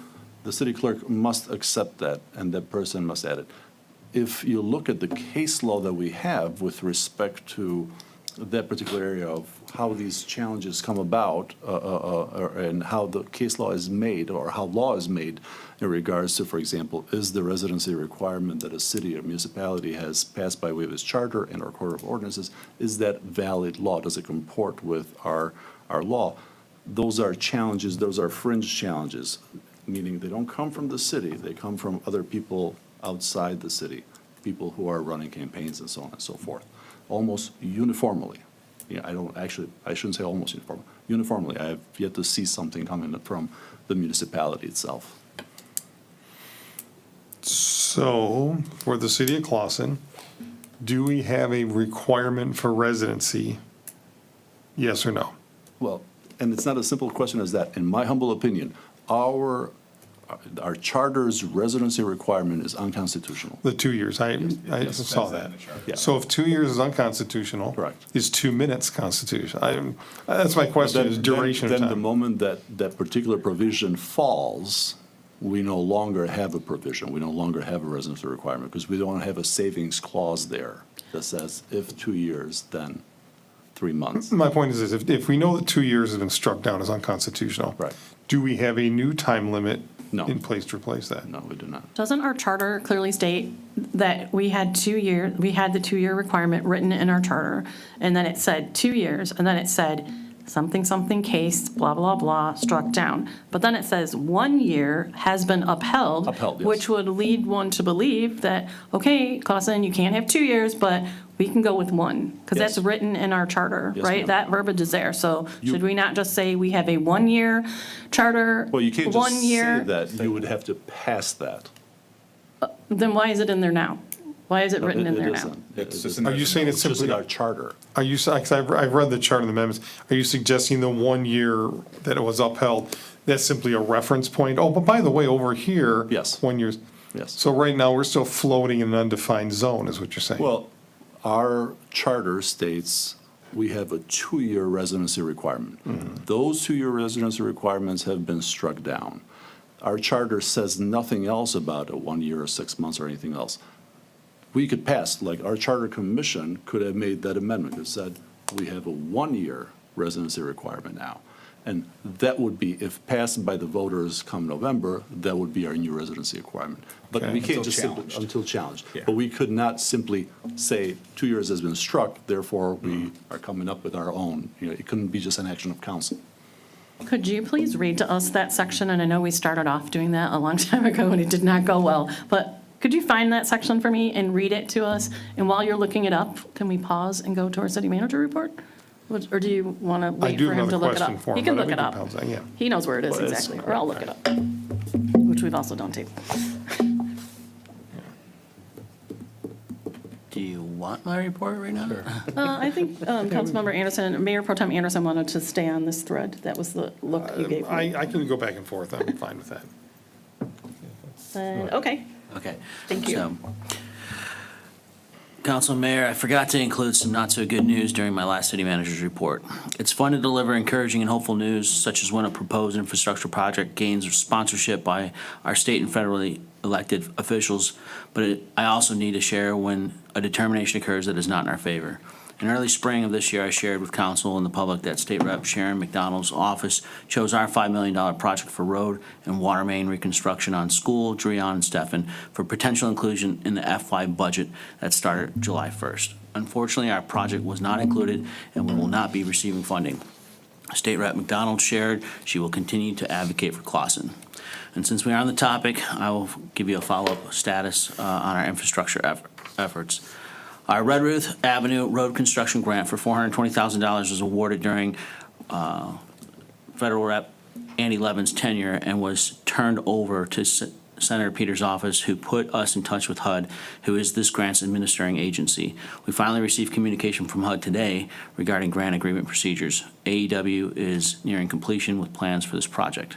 Speaker 13: the city clerk must accept that, and that person must add it. If you look at the case law that we have with respect to that particular area of how these challenges come about and how the case law is made or how law is made in regards to, for example, is the residency requirement that a city or municipality has passed by way of its charter and our code of ordinances, is that valid law? Does it comport with our law? Those are challenges, those are fringe challenges, meaning they don't come from the city, they come from other people outside the city, people who are running campaigns and so on and so forth. Almost uniformly. I shouldn't say almost uniformly. Uniformly, I have yet to see something coming from the municipality itself.
Speaker 2: So, for the city of Clawson, do we have a requirement for residency? Yes or no?
Speaker 13: Well, and it's not a simple question as that. In my humble opinion, our our charter's residency requirement is unconstitutional.
Speaker 2: The 2 years, I saw that. So if 2 years is unconstitutional.
Speaker 13: Correct.
Speaker 2: Is 2 minutes constitutional? That's my question, is duration of
Speaker 13: Then the
Speaker 2: time.
Speaker 13: moment that particular provision falls, we no longer have a provision, we no longer have a residency requirement, because we don't have a savings clause there that says if 2 years, then 3 months.
Speaker 2: My point is, if we know that 2 years has been struck down as unconstitutional.
Speaker 13: Right.
Speaker 2: Do we have a new time limit
Speaker 13: No.
Speaker 2: in place to replace that?
Speaker 13: No, we do not.
Speaker 3: Doesn't our charter clearly state that we had the 2-year requirement written in our charter? And then it said 2 years, and then it said something, something case, blah, blah, blah, struck down. But then it says 1 year has been upheld.
Speaker 13: Upheld, yes.
Speaker 3: Which would lead one to believe that, okay, Clausen, you can't have 2 years, but we can go with 1. Because
Speaker 13: Yes.
Speaker 3: that's written in our charter,
Speaker 13: Yes,
Speaker 3: right?
Speaker 13: ma'am.
Speaker 3: That verbiage is there. So
Speaker 13: You-
Speaker 3: should we not just say we have a 1-year charter?
Speaker 13: Well, you can't
Speaker 3: 1
Speaker 13: just say
Speaker 3: year?
Speaker 13: that, you would have to pass that.
Speaker 3: Then why is it in there now? Why is it written in
Speaker 13: It
Speaker 3: there now?
Speaker 13: isn't.
Speaker 4: It's just
Speaker 2: Are you saying it's
Speaker 13: It's just in
Speaker 2: simply,
Speaker 13: our charter.
Speaker 2: are you, because I've read the chart of the amendments, are you suggesting the 1 year that it was upheld, that's simply a reference point? Oh, but by the way, over here.
Speaker 13: Yes.
Speaker 2: 1 year.
Speaker 13: Yes.
Speaker 2: So right now, we're still floating in an undefined zone, is what you're saying?
Speaker 13: Well, our charter states we have a 2-year residency requirement. Those 2-year residency requirements have been struck down. Our charter says nothing else about a 1 year or 6 months or anything else. We could pass, like our charter commission could have made that amendment that said we have a 1-year residency requirement now. And that would be, if passed by the voters come November, that would be our new residency requirement. But
Speaker 2: Okay.
Speaker 13: we can't
Speaker 4: Until
Speaker 13: just simply,
Speaker 4: challenged.
Speaker 13: until challenged.
Speaker 4: Yeah.
Speaker 13: But we could not simply say 2 years has been struck, therefore we are coming up with our own. You know, it couldn't be just an action of council.
Speaker 3: Could you please read to us that section? And I know we started off doing that a long time ago and it did not go well. But could you find that section for me and read it to us? And while you're looking it up, can we pause and go to our city manager report? Or do you want to
Speaker 2: I
Speaker 3: wait
Speaker 2: do
Speaker 3: for
Speaker 2: have
Speaker 3: him to
Speaker 2: another
Speaker 3: look it
Speaker 2: question
Speaker 3: up?
Speaker 2: for him.
Speaker 3: He can
Speaker 2: but
Speaker 3: look
Speaker 2: we
Speaker 3: it up.
Speaker 2: pause that, yeah.
Speaker 3: He knows where it is
Speaker 13: Well, it's-
Speaker 3: exactly, or I'll look it up, which we've also done too.
Speaker 8: Do you want my report right now?
Speaker 3: I think Councilmember Anderson, Mayor Pro Tem Anderson wanted to stay on this thread. That was the look you gave me.
Speaker 2: I can go back and forth, I'm fine with that.
Speaker 3: Okay.
Speaker 8: Okay.
Speaker 3: Thank you.
Speaker 8: So, Council and Mayor, I forgot to include some not-so-good news during my last city manager's report. It's fun to deliver encouraging and hopeful news, such as when a proposed infrastructure project gains sponsorship by our state and federally elected officials, but I also need to share when a determination occurs that is not in our favor. In early spring of this year, I shared with council and the public that State Rep Sharon McDonald's office chose our $5 million project for road and water main reconstruction on School, Dreon, and Stephan for potential inclusion in the FY budget that started July 1st. Unfortunately, our project was not included and we will not be receiving funding. State Rep McDonald shared she will continue to advocate for Clausen. And since we are on the topic, I will give you a follow-up status on our infrastructure efforts. Our Red Roof Avenue Road Construction Grant for $420,000 was awarded during Federal Rep Andy Levin's tenure and was turned over to Senator Peters' office, who put us in touch with HUD, who is this grant's administering agency. We finally received communication from HUD today regarding grant agreement procedures. AEW is nearing completion with plans for this project.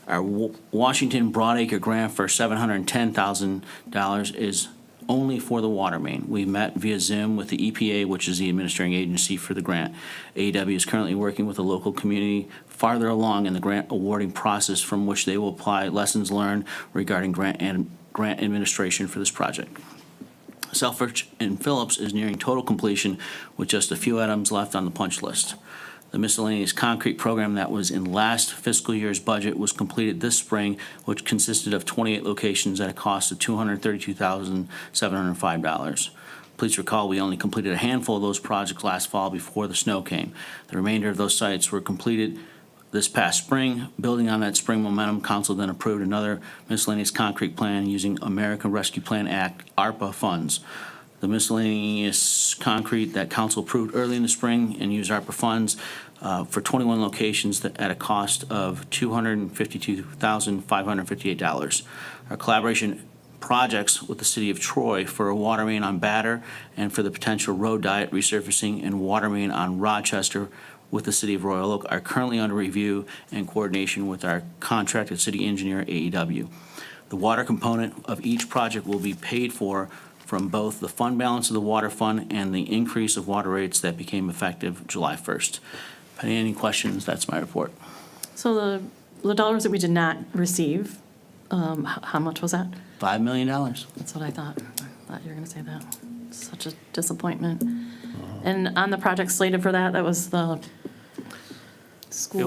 Speaker 8: Our Washington Broadacre grant for $710,000 is only for the water main. We met via Zoom with the EPA, which is the administering agency for the grant. AEW is currently working with the local community farther along in the grant awarding process, from which they will apply lessons learned regarding grant administration for this project. Selfridge and Phillips is nearing total completion with just a few items left on the punch list. The miscellaneous concrete program that was in last fiscal year's budget was completed this spring, which consisted of 28 locations at a cost of $232,705. Please recall, we only completed a handful of those projects last fall before the snow came. The remainder of those sites were completed this past spring. Building on that spring momentum, council then approved another miscellaneous concrete plan using American Rescue Plan Act, ARPA funds. The miscellaneous concrete that council approved early in the spring and used ARPA funds for 21 locations at a cost of $252,558. Our collaboration projects with the city of Troy for a water main on Batter and for the potential road diet resurfacing and water main on Rochester with the City of Royal Oak are currently under review and coordination with our contracted city engineer, AEW. The water component of each project will be paid for from both the fund balance of the water fund and the increase of water rates that became effective July 1st. Any questions? That's my report.
Speaker 3: So the dollars that we did not receive, how much was that?
Speaker 8: $5 million.
Speaker 3: That's what I thought. I thought you were going to say that. Such a disappointment. And on the project slated for that, that was the school.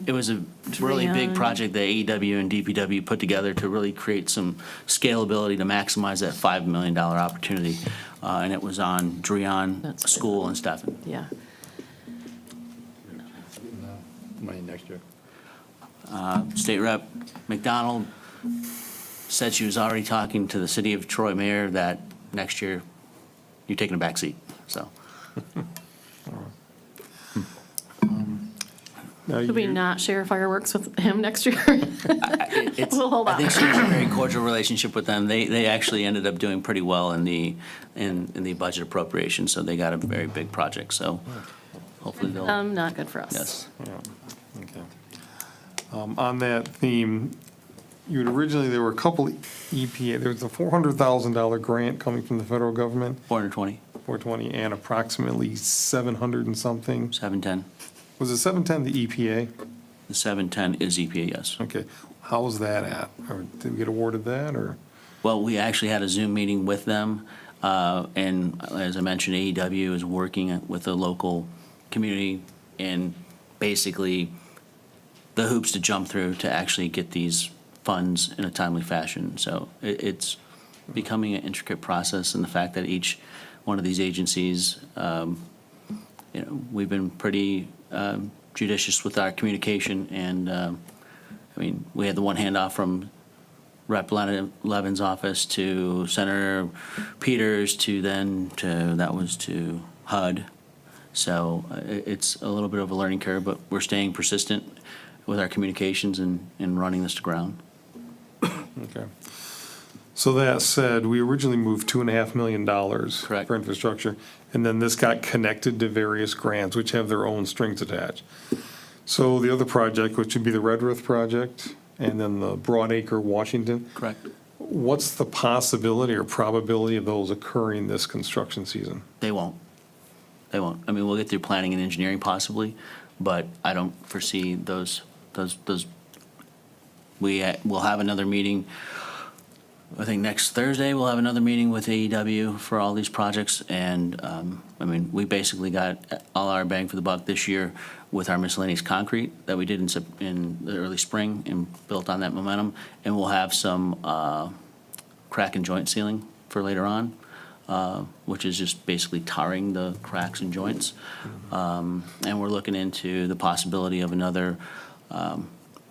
Speaker 8: It was a really big
Speaker 3: Drian.
Speaker 8: project that AEW and DPW put together to really create some scalability to maximize that $5 million opportunity. And it was on Drian
Speaker 3: That's good.
Speaker 8: School and Stefan.
Speaker 3: Yeah.
Speaker 2: Money next year.
Speaker 8: State Rep McDonald said she was already talking to the City of Troy mayor that next year you're taking a back seat, so.
Speaker 2: Now,
Speaker 3: Could we
Speaker 2: you-
Speaker 3: not share fireworks with him next year?
Speaker 8: It's-
Speaker 3: We'll hold
Speaker 8: I think
Speaker 3: off.
Speaker 8: she has a very cordial relationship with them. They actually ended up doing pretty well in the budget appropriation, so they got a very big project, so hopefully they'll,
Speaker 3: Not good for us.
Speaker 8: yes.
Speaker 2: Okay. On that theme, there were a couple EPA, there was a $400,000 grant coming from the federal government,
Speaker 8: 420,
Speaker 2: 420, and approximately 700 and something.
Speaker 8: 710.
Speaker 2: Was it 710 the EPA?
Speaker 8: The 710 is EPA, yes.
Speaker 2: Okay. How's that at? Or did we get awarded that, or?
Speaker 8: Well, we actually had a Zoom meeting with them, and as I mentioned, AEW is working with the local community and basically the hoops to jump through to actually get these funds in a timely fashion. So it's becoming an intricate process, and the fact that each one of these agencies, we've been pretty judicious with our communication, and we had the one handoff from Rep. Levin's office to Senator Peters that was to HUD. So it's a little bit of a learning curve, but we're staying persistent with our communications and running this to ground.
Speaker 2: Okay. So that said, we originally moved $2.5 million
Speaker 8: Correct.
Speaker 2: for infrastructure, and then this got connected to various grants, which have their own strings attached. So the other project, which would be the Redruth project, and then the Broadacre, Washington,
Speaker 8: Correct.
Speaker 2: what's the possibility or probability of those occurring this construction season?
Speaker 8: They won't. We'll get through planning and engineering possibly, but I don't foresee those. We'll have another meeting. I think next Thursday, we'll have another meeting with AEW for all these projects, and, we basically got all our bang for the buck this year with our miscellaneous concrete that we did in the early spring and built on that momentum, and we'll have some crack and joint sealing for later on, which is just basically tarring the cracks and joints. And we're looking into the possibility of another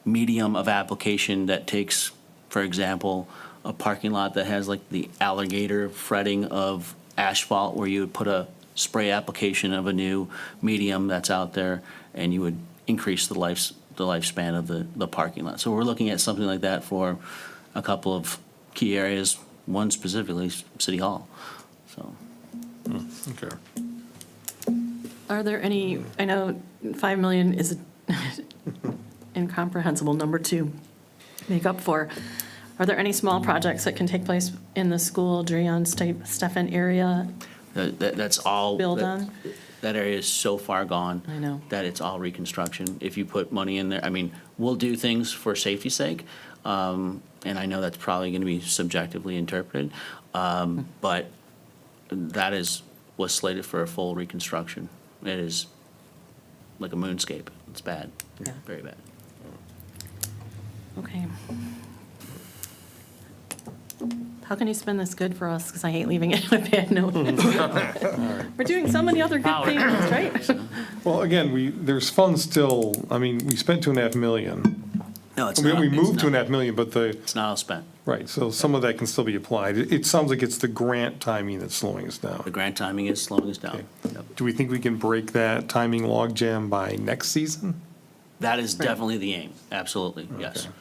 Speaker 8: medium of application that takes, for example, a parking lot that has like the alligator fretting of asphalt, where you would put a spray application of a new medium that's out there, and you would increase the lifespan of the parking lot. So we're looking at something like that for a couple of key areas, one specifically, City Hall. So
Speaker 2: Okay.
Speaker 3: Are there any, I know 5 million is an incomprehensible number to make up for. Are there any small projects that can take place in the school, Drian, Stefan area?
Speaker 8: that's all.
Speaker 3: Build on?
Speaker 8: That area is so far gone.
Speaker 3: I know.
Speaker 8: That it's all reconstruction. If you put money in there, we'll do things for safety's sake, and I know that's probably going to be subjectively interpreted, but that was slated for a full reconstruction. It is like a moonscape. It's bad,
Speaker 3: Yeah.
Speaker 8: very bad.
Speaker 3: Okay. How can you spend this good for us? Because I hate leaving it on a bad note. We're doing so many other good things, right?
Speaker 2: Well, again, there's funds still, we spent $2.5 million.
Speaker 8: No, it's
Speaker 2: We
Speaker 8: not.
Speaker 2: moved
Speaker 8: it's not.
Speaker 2: $2.5 million, but
Speaker 8: It's not all spent.
Speaker 2: right, so some of that can still be applied. It sounds like it's the grant timing that's slowing us
Speaker 8: The
Speaker 2: down.
Speaker 8: grant timing is slowing us down. Yep.
Speaker 2: Do we think we can break that timing logjam by next season?
Speaker 8: That is definitely the aim. Absolutely, yes.
Speaker 2: Okay.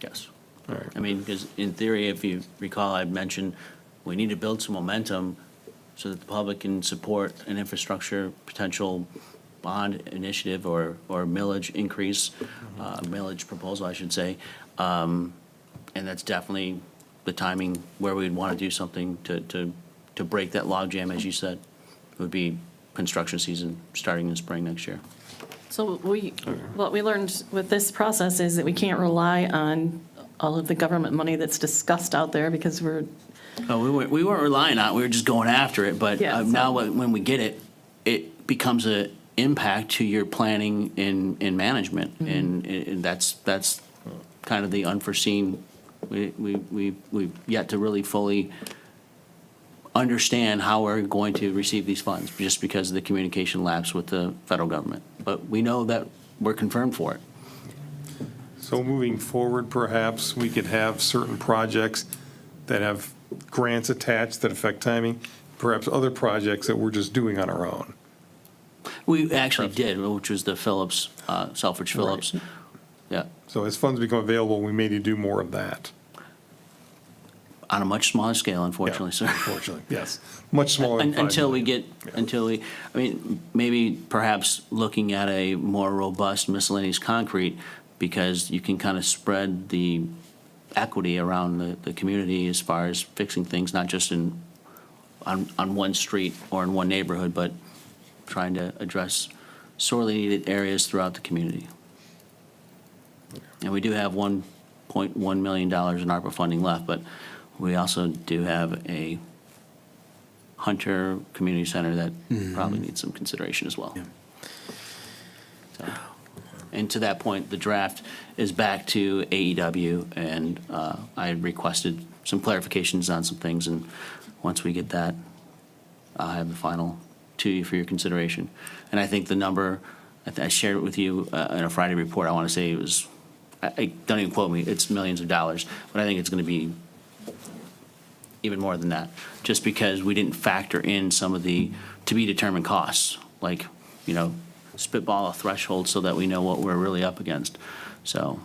Speaker 8: Yes.
Speaker 2: All right.
Speaker 8: Because in theory, if you recall, I'd mentioned we need to build some momentum so that the public can support an infrastructure potential bond initiative or millage increase, millage proposal, I should say. And that's definitely the timing where we'd want to do something to break that logjam, as you said. It would be construction season starting in spring next year.
Speaker 3: So what we learned with this process is that we can't rely on all of the government money that's discussed out there because we're,
Speaker 8: Oh, we weren't relying on it, we were just going after it, but
Speaker 3: Yeah, so-
Speaker 8: now when we get it, it becomes a impact to your planning in management, and that's kind of the unforeseen. We've yet to really fully understand how we're going to receive these funds, just because of the communication lapse with the federal government. But we know that we're confirmed for it.
Speaker 2: So moving forward, perhaps we could have certain projects that have grants attached that affect timing, perhaps other projects that we're just doing on our own.
Speaker 8: We actually did, which was the Phillips, Selfridge Phillips. Yeah,
Speaker 2: So as funds become available, we may need to do more of that.
Speaker 8: on a much smaller scale, unfortunately, sir.
Speaker 2: Unfortunately, yes. Much smaller than 5
Speaker 8: Until we
Speaker 2: million.
Speaker 8: get, I mean, maybe perhaps looking at a more robust miscellaneous concrete, because you can kind of spread the equity around the community as far as fixing things, not just on one street or in one neighborhood, but trying to address sorely needed areas throughout the community. And we do have $1.1 million in ARPA funding left, but we also do have a Hunter Community Center that probably needs some consideration as well. So, and to that point, the draft is back to AEW, and I had requested some clarifications on some things, and once we get that, I'll have the final to you for your consideration. And I think the number, I shared it with you in a Friday report, I want to say it was, don't even quote me, it's millions of dollars, but I think it's going to be even more than that, just because we didn't factor in some of the to-be-determined costs, like, spitball a threshold so that we know what we're really up against. So,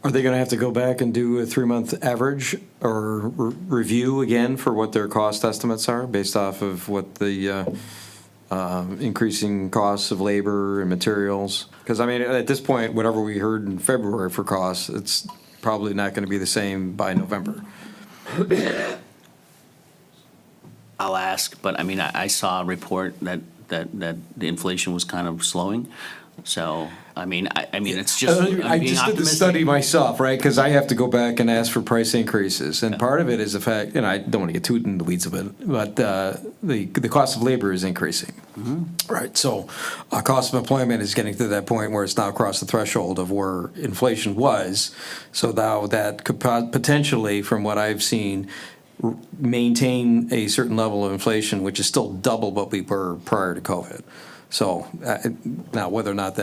Speaker 5: Are they going to have to go back and do a 3-month average or review again for what their cost estimates are based off of what the increasing costs of labor and materials? Because, I mean, at this point, whatever we heard in February for costs, it's probably not going to be the same by November.
Speaker 8: I'll ask, but I mean, I saw a report that the inflation was kind of slowing. So, I mean, it's just, I'm
Speaker 5: I
Speaker 8: being
Speaker 5: just did the
Speaker 8: optimistic.
Speaker 5: study myself, right? Because I have to go back and ask for price increases. And part of it is the fact, and I don't want to get too in the weeds of it, but the cost of labor is increasing. Right, so cost of employment is getting to that point where it's now across the threshold of where inflation was. So now that could potentially, from what I've seen, maintain a certain level of inflation, which is still double what we were prior to COVID. So now whether or not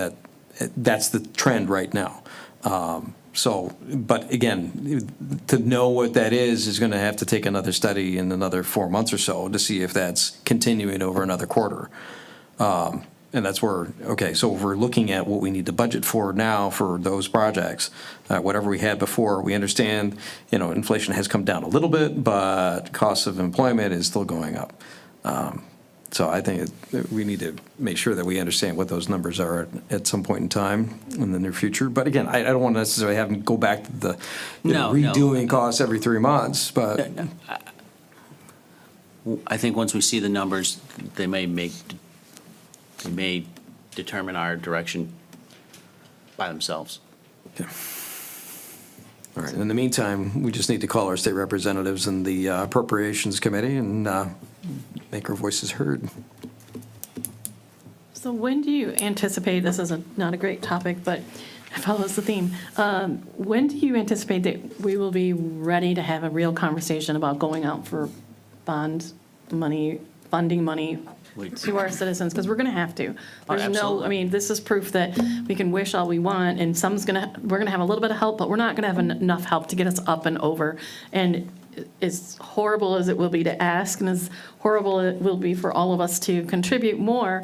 Speaker 5: that's the trend right now. But again, to know what that is going to have to take another study in another 4 months or so to see if that's continuing over another quarter. And that's where, okay, so if we're looking at what we need to budget for now for those projects, whatever we had before, we understand, inflation has come down a little bit, but cost of employment is still going up. So I think we need to make sure that we understand what those numbers are at some point in time in the near future. But again, I don't want to necessarily have them go back to the redoing costs every 3 months, but.
Speaker 8: I think once we see the numbers, they may determine our direction by themselves.
Speaker 5: All right, in the meantime, we just need to call our state representatives in the Appropriations Committee and make our voices heard.
Speaker 3: so when do you anticipate, this is not a great topic, but it follows the theme. When do you anticipate that we will be ready to have a real conversation about going out for bond money, funding money to our citizens? Because we're going to have to. There's
Speaker 8: absolutely.
Speaker 3: this is proof that we can wish all we want, and we're going to have a little bit of help, but we're not going to have enough help to get us up and over. And as horrible as it will be to ask, and as horrible it will be for all of us to contribute more,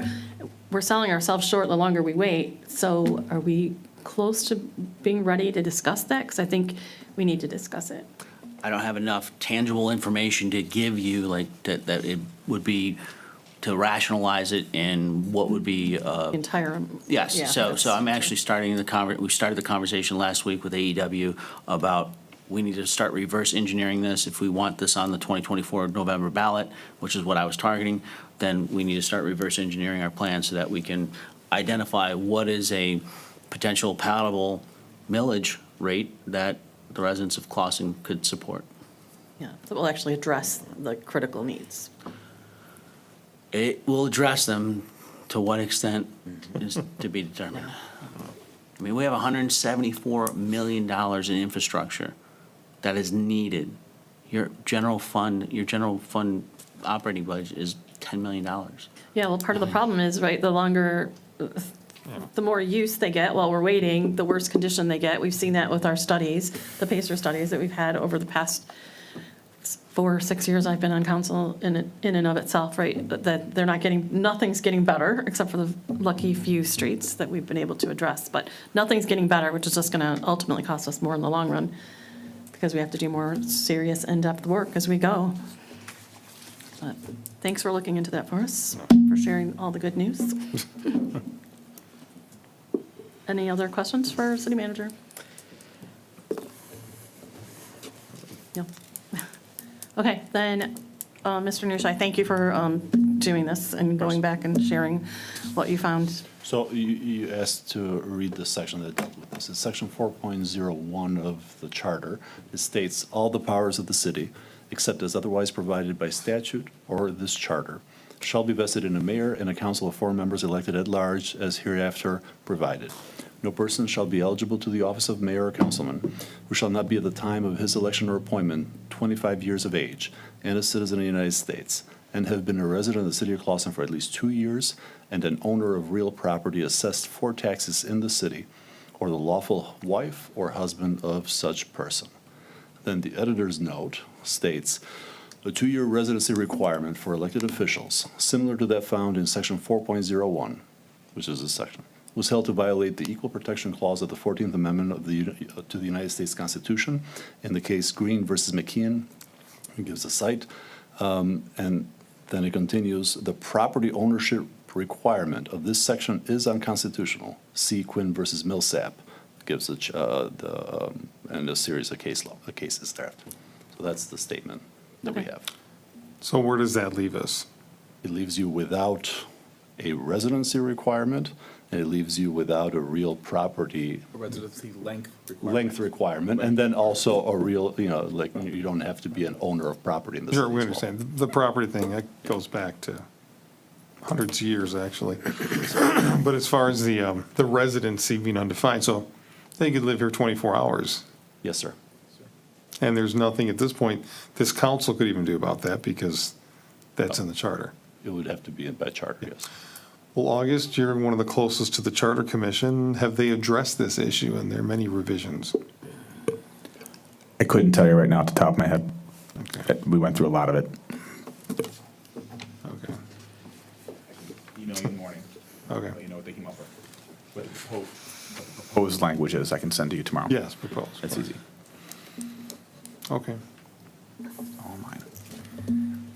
Speaker 3: we're selling ourselves short the longer we wait. So are we close to being ready to discuss that? Because I think we need to discuss it.
Speaker 8: I don't have enough tangible information to give you, like, that it would be to rationalize it in what would be
Speaker 3: Entire.
Speaker 8: yes.
Speaker 3: Yeah,
Speaker 8: So
Speaker 3: that's-
Speaker 8: I'm actually starting we started the conversation last week with AEW about we need to start reverse engineering this. If we want this on the 2024 November ballot, which is what I was targeting, then we need to start reverse engineering our plan so that we can identify what is a potential palatable millage rate that the residents of Clawson could support.
Speaker 3: Yeah, that will actually address the critical needs.
Speaker 8: It will address them. To what extent is to be determined. I mean, we have $174 million in infrastructure that is needed. Your general fund operating budget is $10 million.
Speaker 3: Yeah, well, part of the problem is, right, the more use they get while we're waiting, the worse condition they get. We've seen that with our studies, the PACER studies that we've had over the past 4 or 6 years I've been on council in and of itself, right? That they're not nothing's getting better, except for the lucky few streets that we've been able to address. But nothing's getting better, which is just going to ultimately cost us more in the long run, because we have to do more serious in-depth work as we go. But thanks for looking into that for us, for sharing all the good news. Any other questions for city manager? No. Okay, then, Mr. Nushai, thank you for doing this and going back and sharing what you found.
Speaker 13: So you asked to read the section that dealt with this. It's section 4.01 of the charter. It states, "All the powers of the city, except as otherwise provided by statute or this charter, shall be vested in a mayor and a council of 4 members elected at large as hereafter provided. No person shall be eligible to the office of mayor or councilman who shall not be at the time of his election or appointment 25 years of age and a citizen of the United States, and have been a resident of the city of Clawson for at least 2 years, and an owner of real property assessed for taxes in the city, or the lawful wife or husband of such person." Then the editor's note states, "A 2-year residency requirement for elected officials, similar to that found in section 4.01, which is this section, was held to violate the Equal Protection Clause of the 14th Amendment to the United States Constitution in the case Green versus McKeon." It gives a cite, and then it continues, "The property ownership requirement of this section is unconstitutional. See Quinn versus Millsap." Gives and a series of cases there. So that's the statement that we
Speaker 3: Okay.
Speaker 13: have.
Speaker 2: So where does that leave us?
Speaker 13: It leaves you without a residency requirement, and it leaves you without a real property
Speaker 4: Residency length
Speaker 13: length requirement, and then also a real, like, you don't have to be an owner of property in the city
Speaker 2: Sure, we
Speaker 13: as well.
Speaker 2: understand. The property thing, that goes back to hundreds of years, actually. But as far as the residency being undefined, so they could live here 24 hours,
Speaker 13: Yes, sir.
Speaker 2: and there's nothing at this point this council could even do about that because that's in the charter.
Speaker 13: It would have to be by charter, yes.
Speaker 2: Well, August, you're one of the closest to the Charter Commission. Have they addressed this issue in their many revisions?
Speaker 4: I couldn't tell you right now off the top of my head.
Speaker 2: Okay.
Speaker 4: We went through a lot of it.
Speaker 2: Okay.
Speaker 4: Email you in the morning.
Speaker 2: Okay.
Speaker 4: Let you know what they came up with. What the proposed language is, I can send to you tomorrow.
Speaker 2: Yes, proposed.
Speaker 4: That's easy.
Speaker 2: Okay.
Speaker 4: All mine.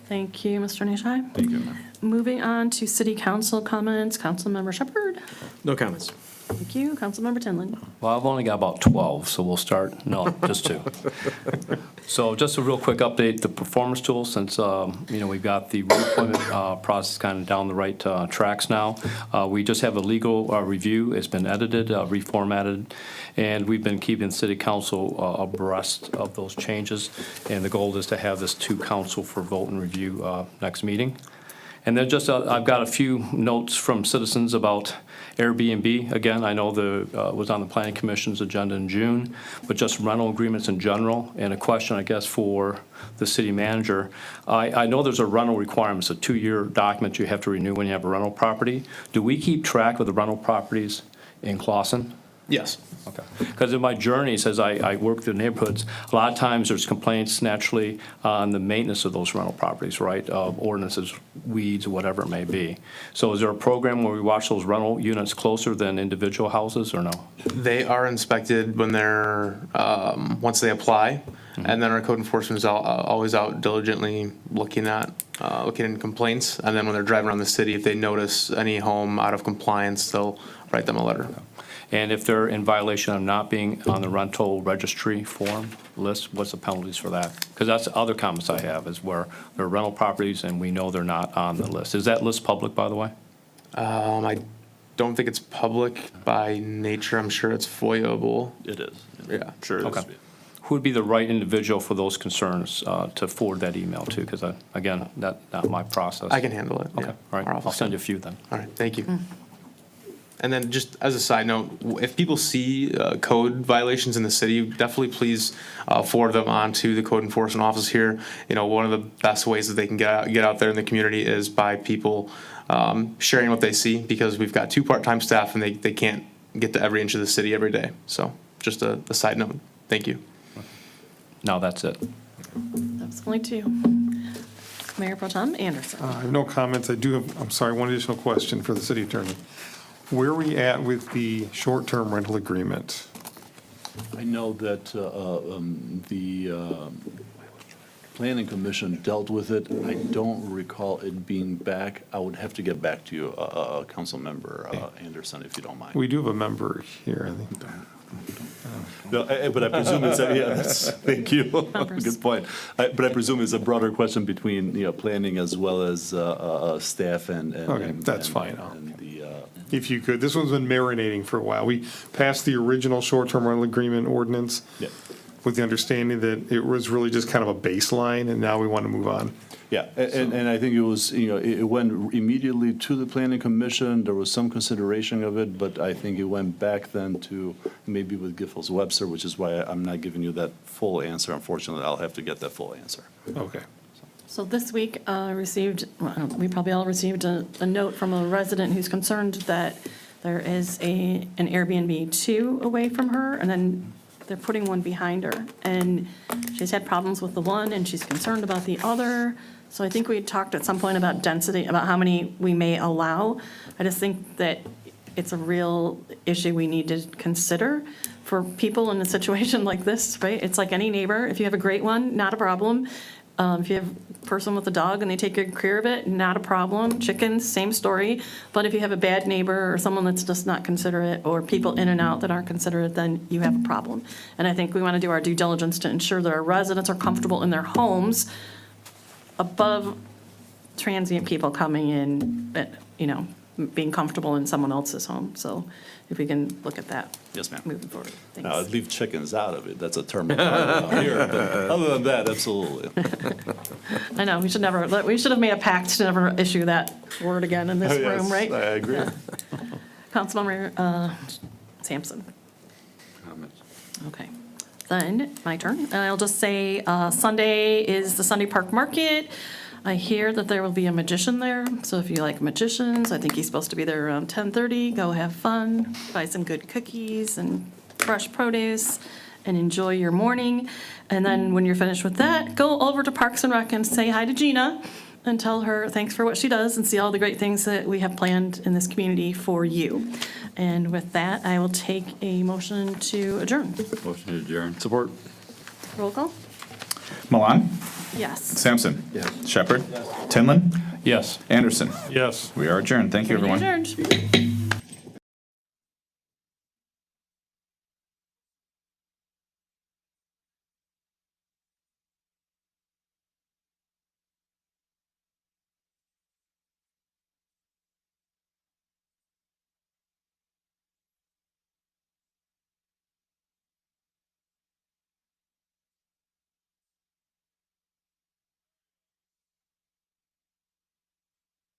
Speaker 3: Thank you, Mr. Nushai.
Speaker 4: Thank you. Ma'am.
Speaker 3: Moving on to city council comments, Councilmember Shepherd.
Speaker 11: No comments.
Speaker 3: Thank you, Councilmember Tinlin.
Speaker 11: Well, I've only got about 12, so we'll start, no, just 2. So just a real quick update, the performance tool, since, we've got the reappointment process kind of down the right tracks now. We just have a legal review. It's been edited, reformatted, and we've been keeping city council abreast of those changes. And the goal is to have this to council for vote and review next meeting. And then just, I've got a few notes from citizens about Airbnb. Again, I know was on the Planning Commission's agenda in June, but just rental agreements in general. And a question, I guess, for the city manager. I know there's a rental requirement, it's a 2-year document you have to renew when you have a rental property. Do we keep track of the rental properties in Clawson?
Speaker 9: Yes.
Speaker 11: Okay. Because in my journeys, as I work through neighborhoods, a lot of times there's complaints naturally on the maintenance of those rental properties, right? Ordinances, weeds, whatever it may be. So is there a program where we watch those rental units closer than individual houses, or no?
Speaker 9: They are inspected when they're, once they apply, and then our code enforcement is always out diligently looking at looking into complaints. And then when they're driving around the city, if they notice any home out of compliance, they'll write them a letter.
Speaker 11: And if they're in violation of not being on the rental registry form list, what's the penalties for that? Because that's the other comments I have, is where there are rental properties and we know they're not on the list. Is that list public, by the way?
Speaker 9: I don't think it's public by nature. I'm sure it's FOIA-able.
Speaker 13: It is.
Speaker 9: Yeah.
Speaker 13: Sure it is.
Speaker 11: Okay. Who would be the right individual for those concerns to forward that email to? Because, again, that's not my process.
Speaker 9: I can handle it.
Speaker 11: Okay,
Speaker 9: yeah.
Speaker 11: all right.
Speaker 9: Our
Speaker 11: I'll
Speaker 9: office
Speaker 11: send you a
Speaker 9: can.
Speaker 11: few then.
Speaker 9: All right, thank you. And then just as a side note, if people see code violations in the city, definitely please forward them on to the code enforcement office here. You know, one of the best ways that they can get out there in the community is by people sharing what they see, because we've got 2 part-time staff and they can't get to every inch of the city every day. So just a side note. Thank you.
Speaker 11: No, that's it.
Speaker 3: That was only 2. Mayor Pro Tem Anderson.
Speaker 2: I have no comments. I do have, I'm sorry, one additional question for the city attorney. Where are we at with the short-term rental agreement?
Speaker 13: I know that the planning commission dealt with it. I don't recall it being back. I would have to get back to you, Councilmember Anderson, if you don't mind.
Speaker 2: We do have a member here, I think.
Speaker 13: No, but I presume it's, thank you.
Speaker 3: Members.
Speaker 13: Good point. But I presume it's a broader question between, planning as well as staff and.
Speaker 2: Okay, that's fine.
Speaker 13: And the,
Speaker 2: If you could, this one's been marinating for a while. We passed the original short-term rental agreement ordinance
Speaker 13: yeah.
Speaker 2: with the understanding that it was really just kind of a baseline, and now we want to move on.
Speaker 13: Yeah, and I think it was, it went immediately to the planning commission. There was some consideration of it, but I think it went back then to maybe with Giffords Webster, which is why I'm not giving you that full answer. Unfortunately, I'll have to get that full answer.
Speaker 2: Okay.
Speaker 3: So this week, we probably all received a note from a resident who's concerned that there is an Airbnb 2 away from her, and then they're putting one behind her. And she's had problems with the one, and she's concerned about the other. So I think we had talked at some point about density, about how many we may allow. I just think that it's a real issue we need to consider for people in a situation like this, right? It's like any neighbor. If you have a great one, not a problem. If you have a person with a dog and they take good care of it, not a problem. Chickens, same story. But if you have a bad neighbor or someone that's just not considerate, or people in and out that aren't considerate, then you have a problem. And I think we want to do our due diligence to ensure that our residents are comfortable in their homes above transient people coming in, being comfortable in someone else's home. So if we can look at that.
Speaker 13: Yes, ma'am.
Speaker 3: Moving forward. Thanks.
Speaker 13: Now, I'd leave chickens out of it. That's a term here. But other than that, absolutely.
Speaker 3: I know, we should have made a pact to never issue that word again in this
Speaker 13: Oh, yes,
Speaker 3: room, right?
Speaker 13: I agree.
Speaker 3: Yeah. Councilmember Sampson. Okay, then, my turn. And I'll just say, Sunday is the Sunday Park Market. I hear that there will be a magician there, so if you like magicians, I think he's supposed to be there around 10:30. Go have fun, buy some good cookies and fresh produce, and enjoy your morning. And then when you're finished with that, go over to Parks and Rec and say hi to Gina and tell her thanks for what she does and see all the great things that we have planned in this community for you. And with that, I will take a motion to adjourn.
Speaker 10: Motion to adjourn.
Speaker 13: Support.
Speaker 3: Roll call?
Speaker 4: Milan?
Speaker 3: Yes.
Speaker 4: Sampson? Yes. Shepherd? Tinlin?
Speaker 11: Yes.
Speaker 4: Anderson?
Speaker 2: Yes.
Speaker 4: We are adjourned. Thank you, everyone.
Speaker 3: Adjourned.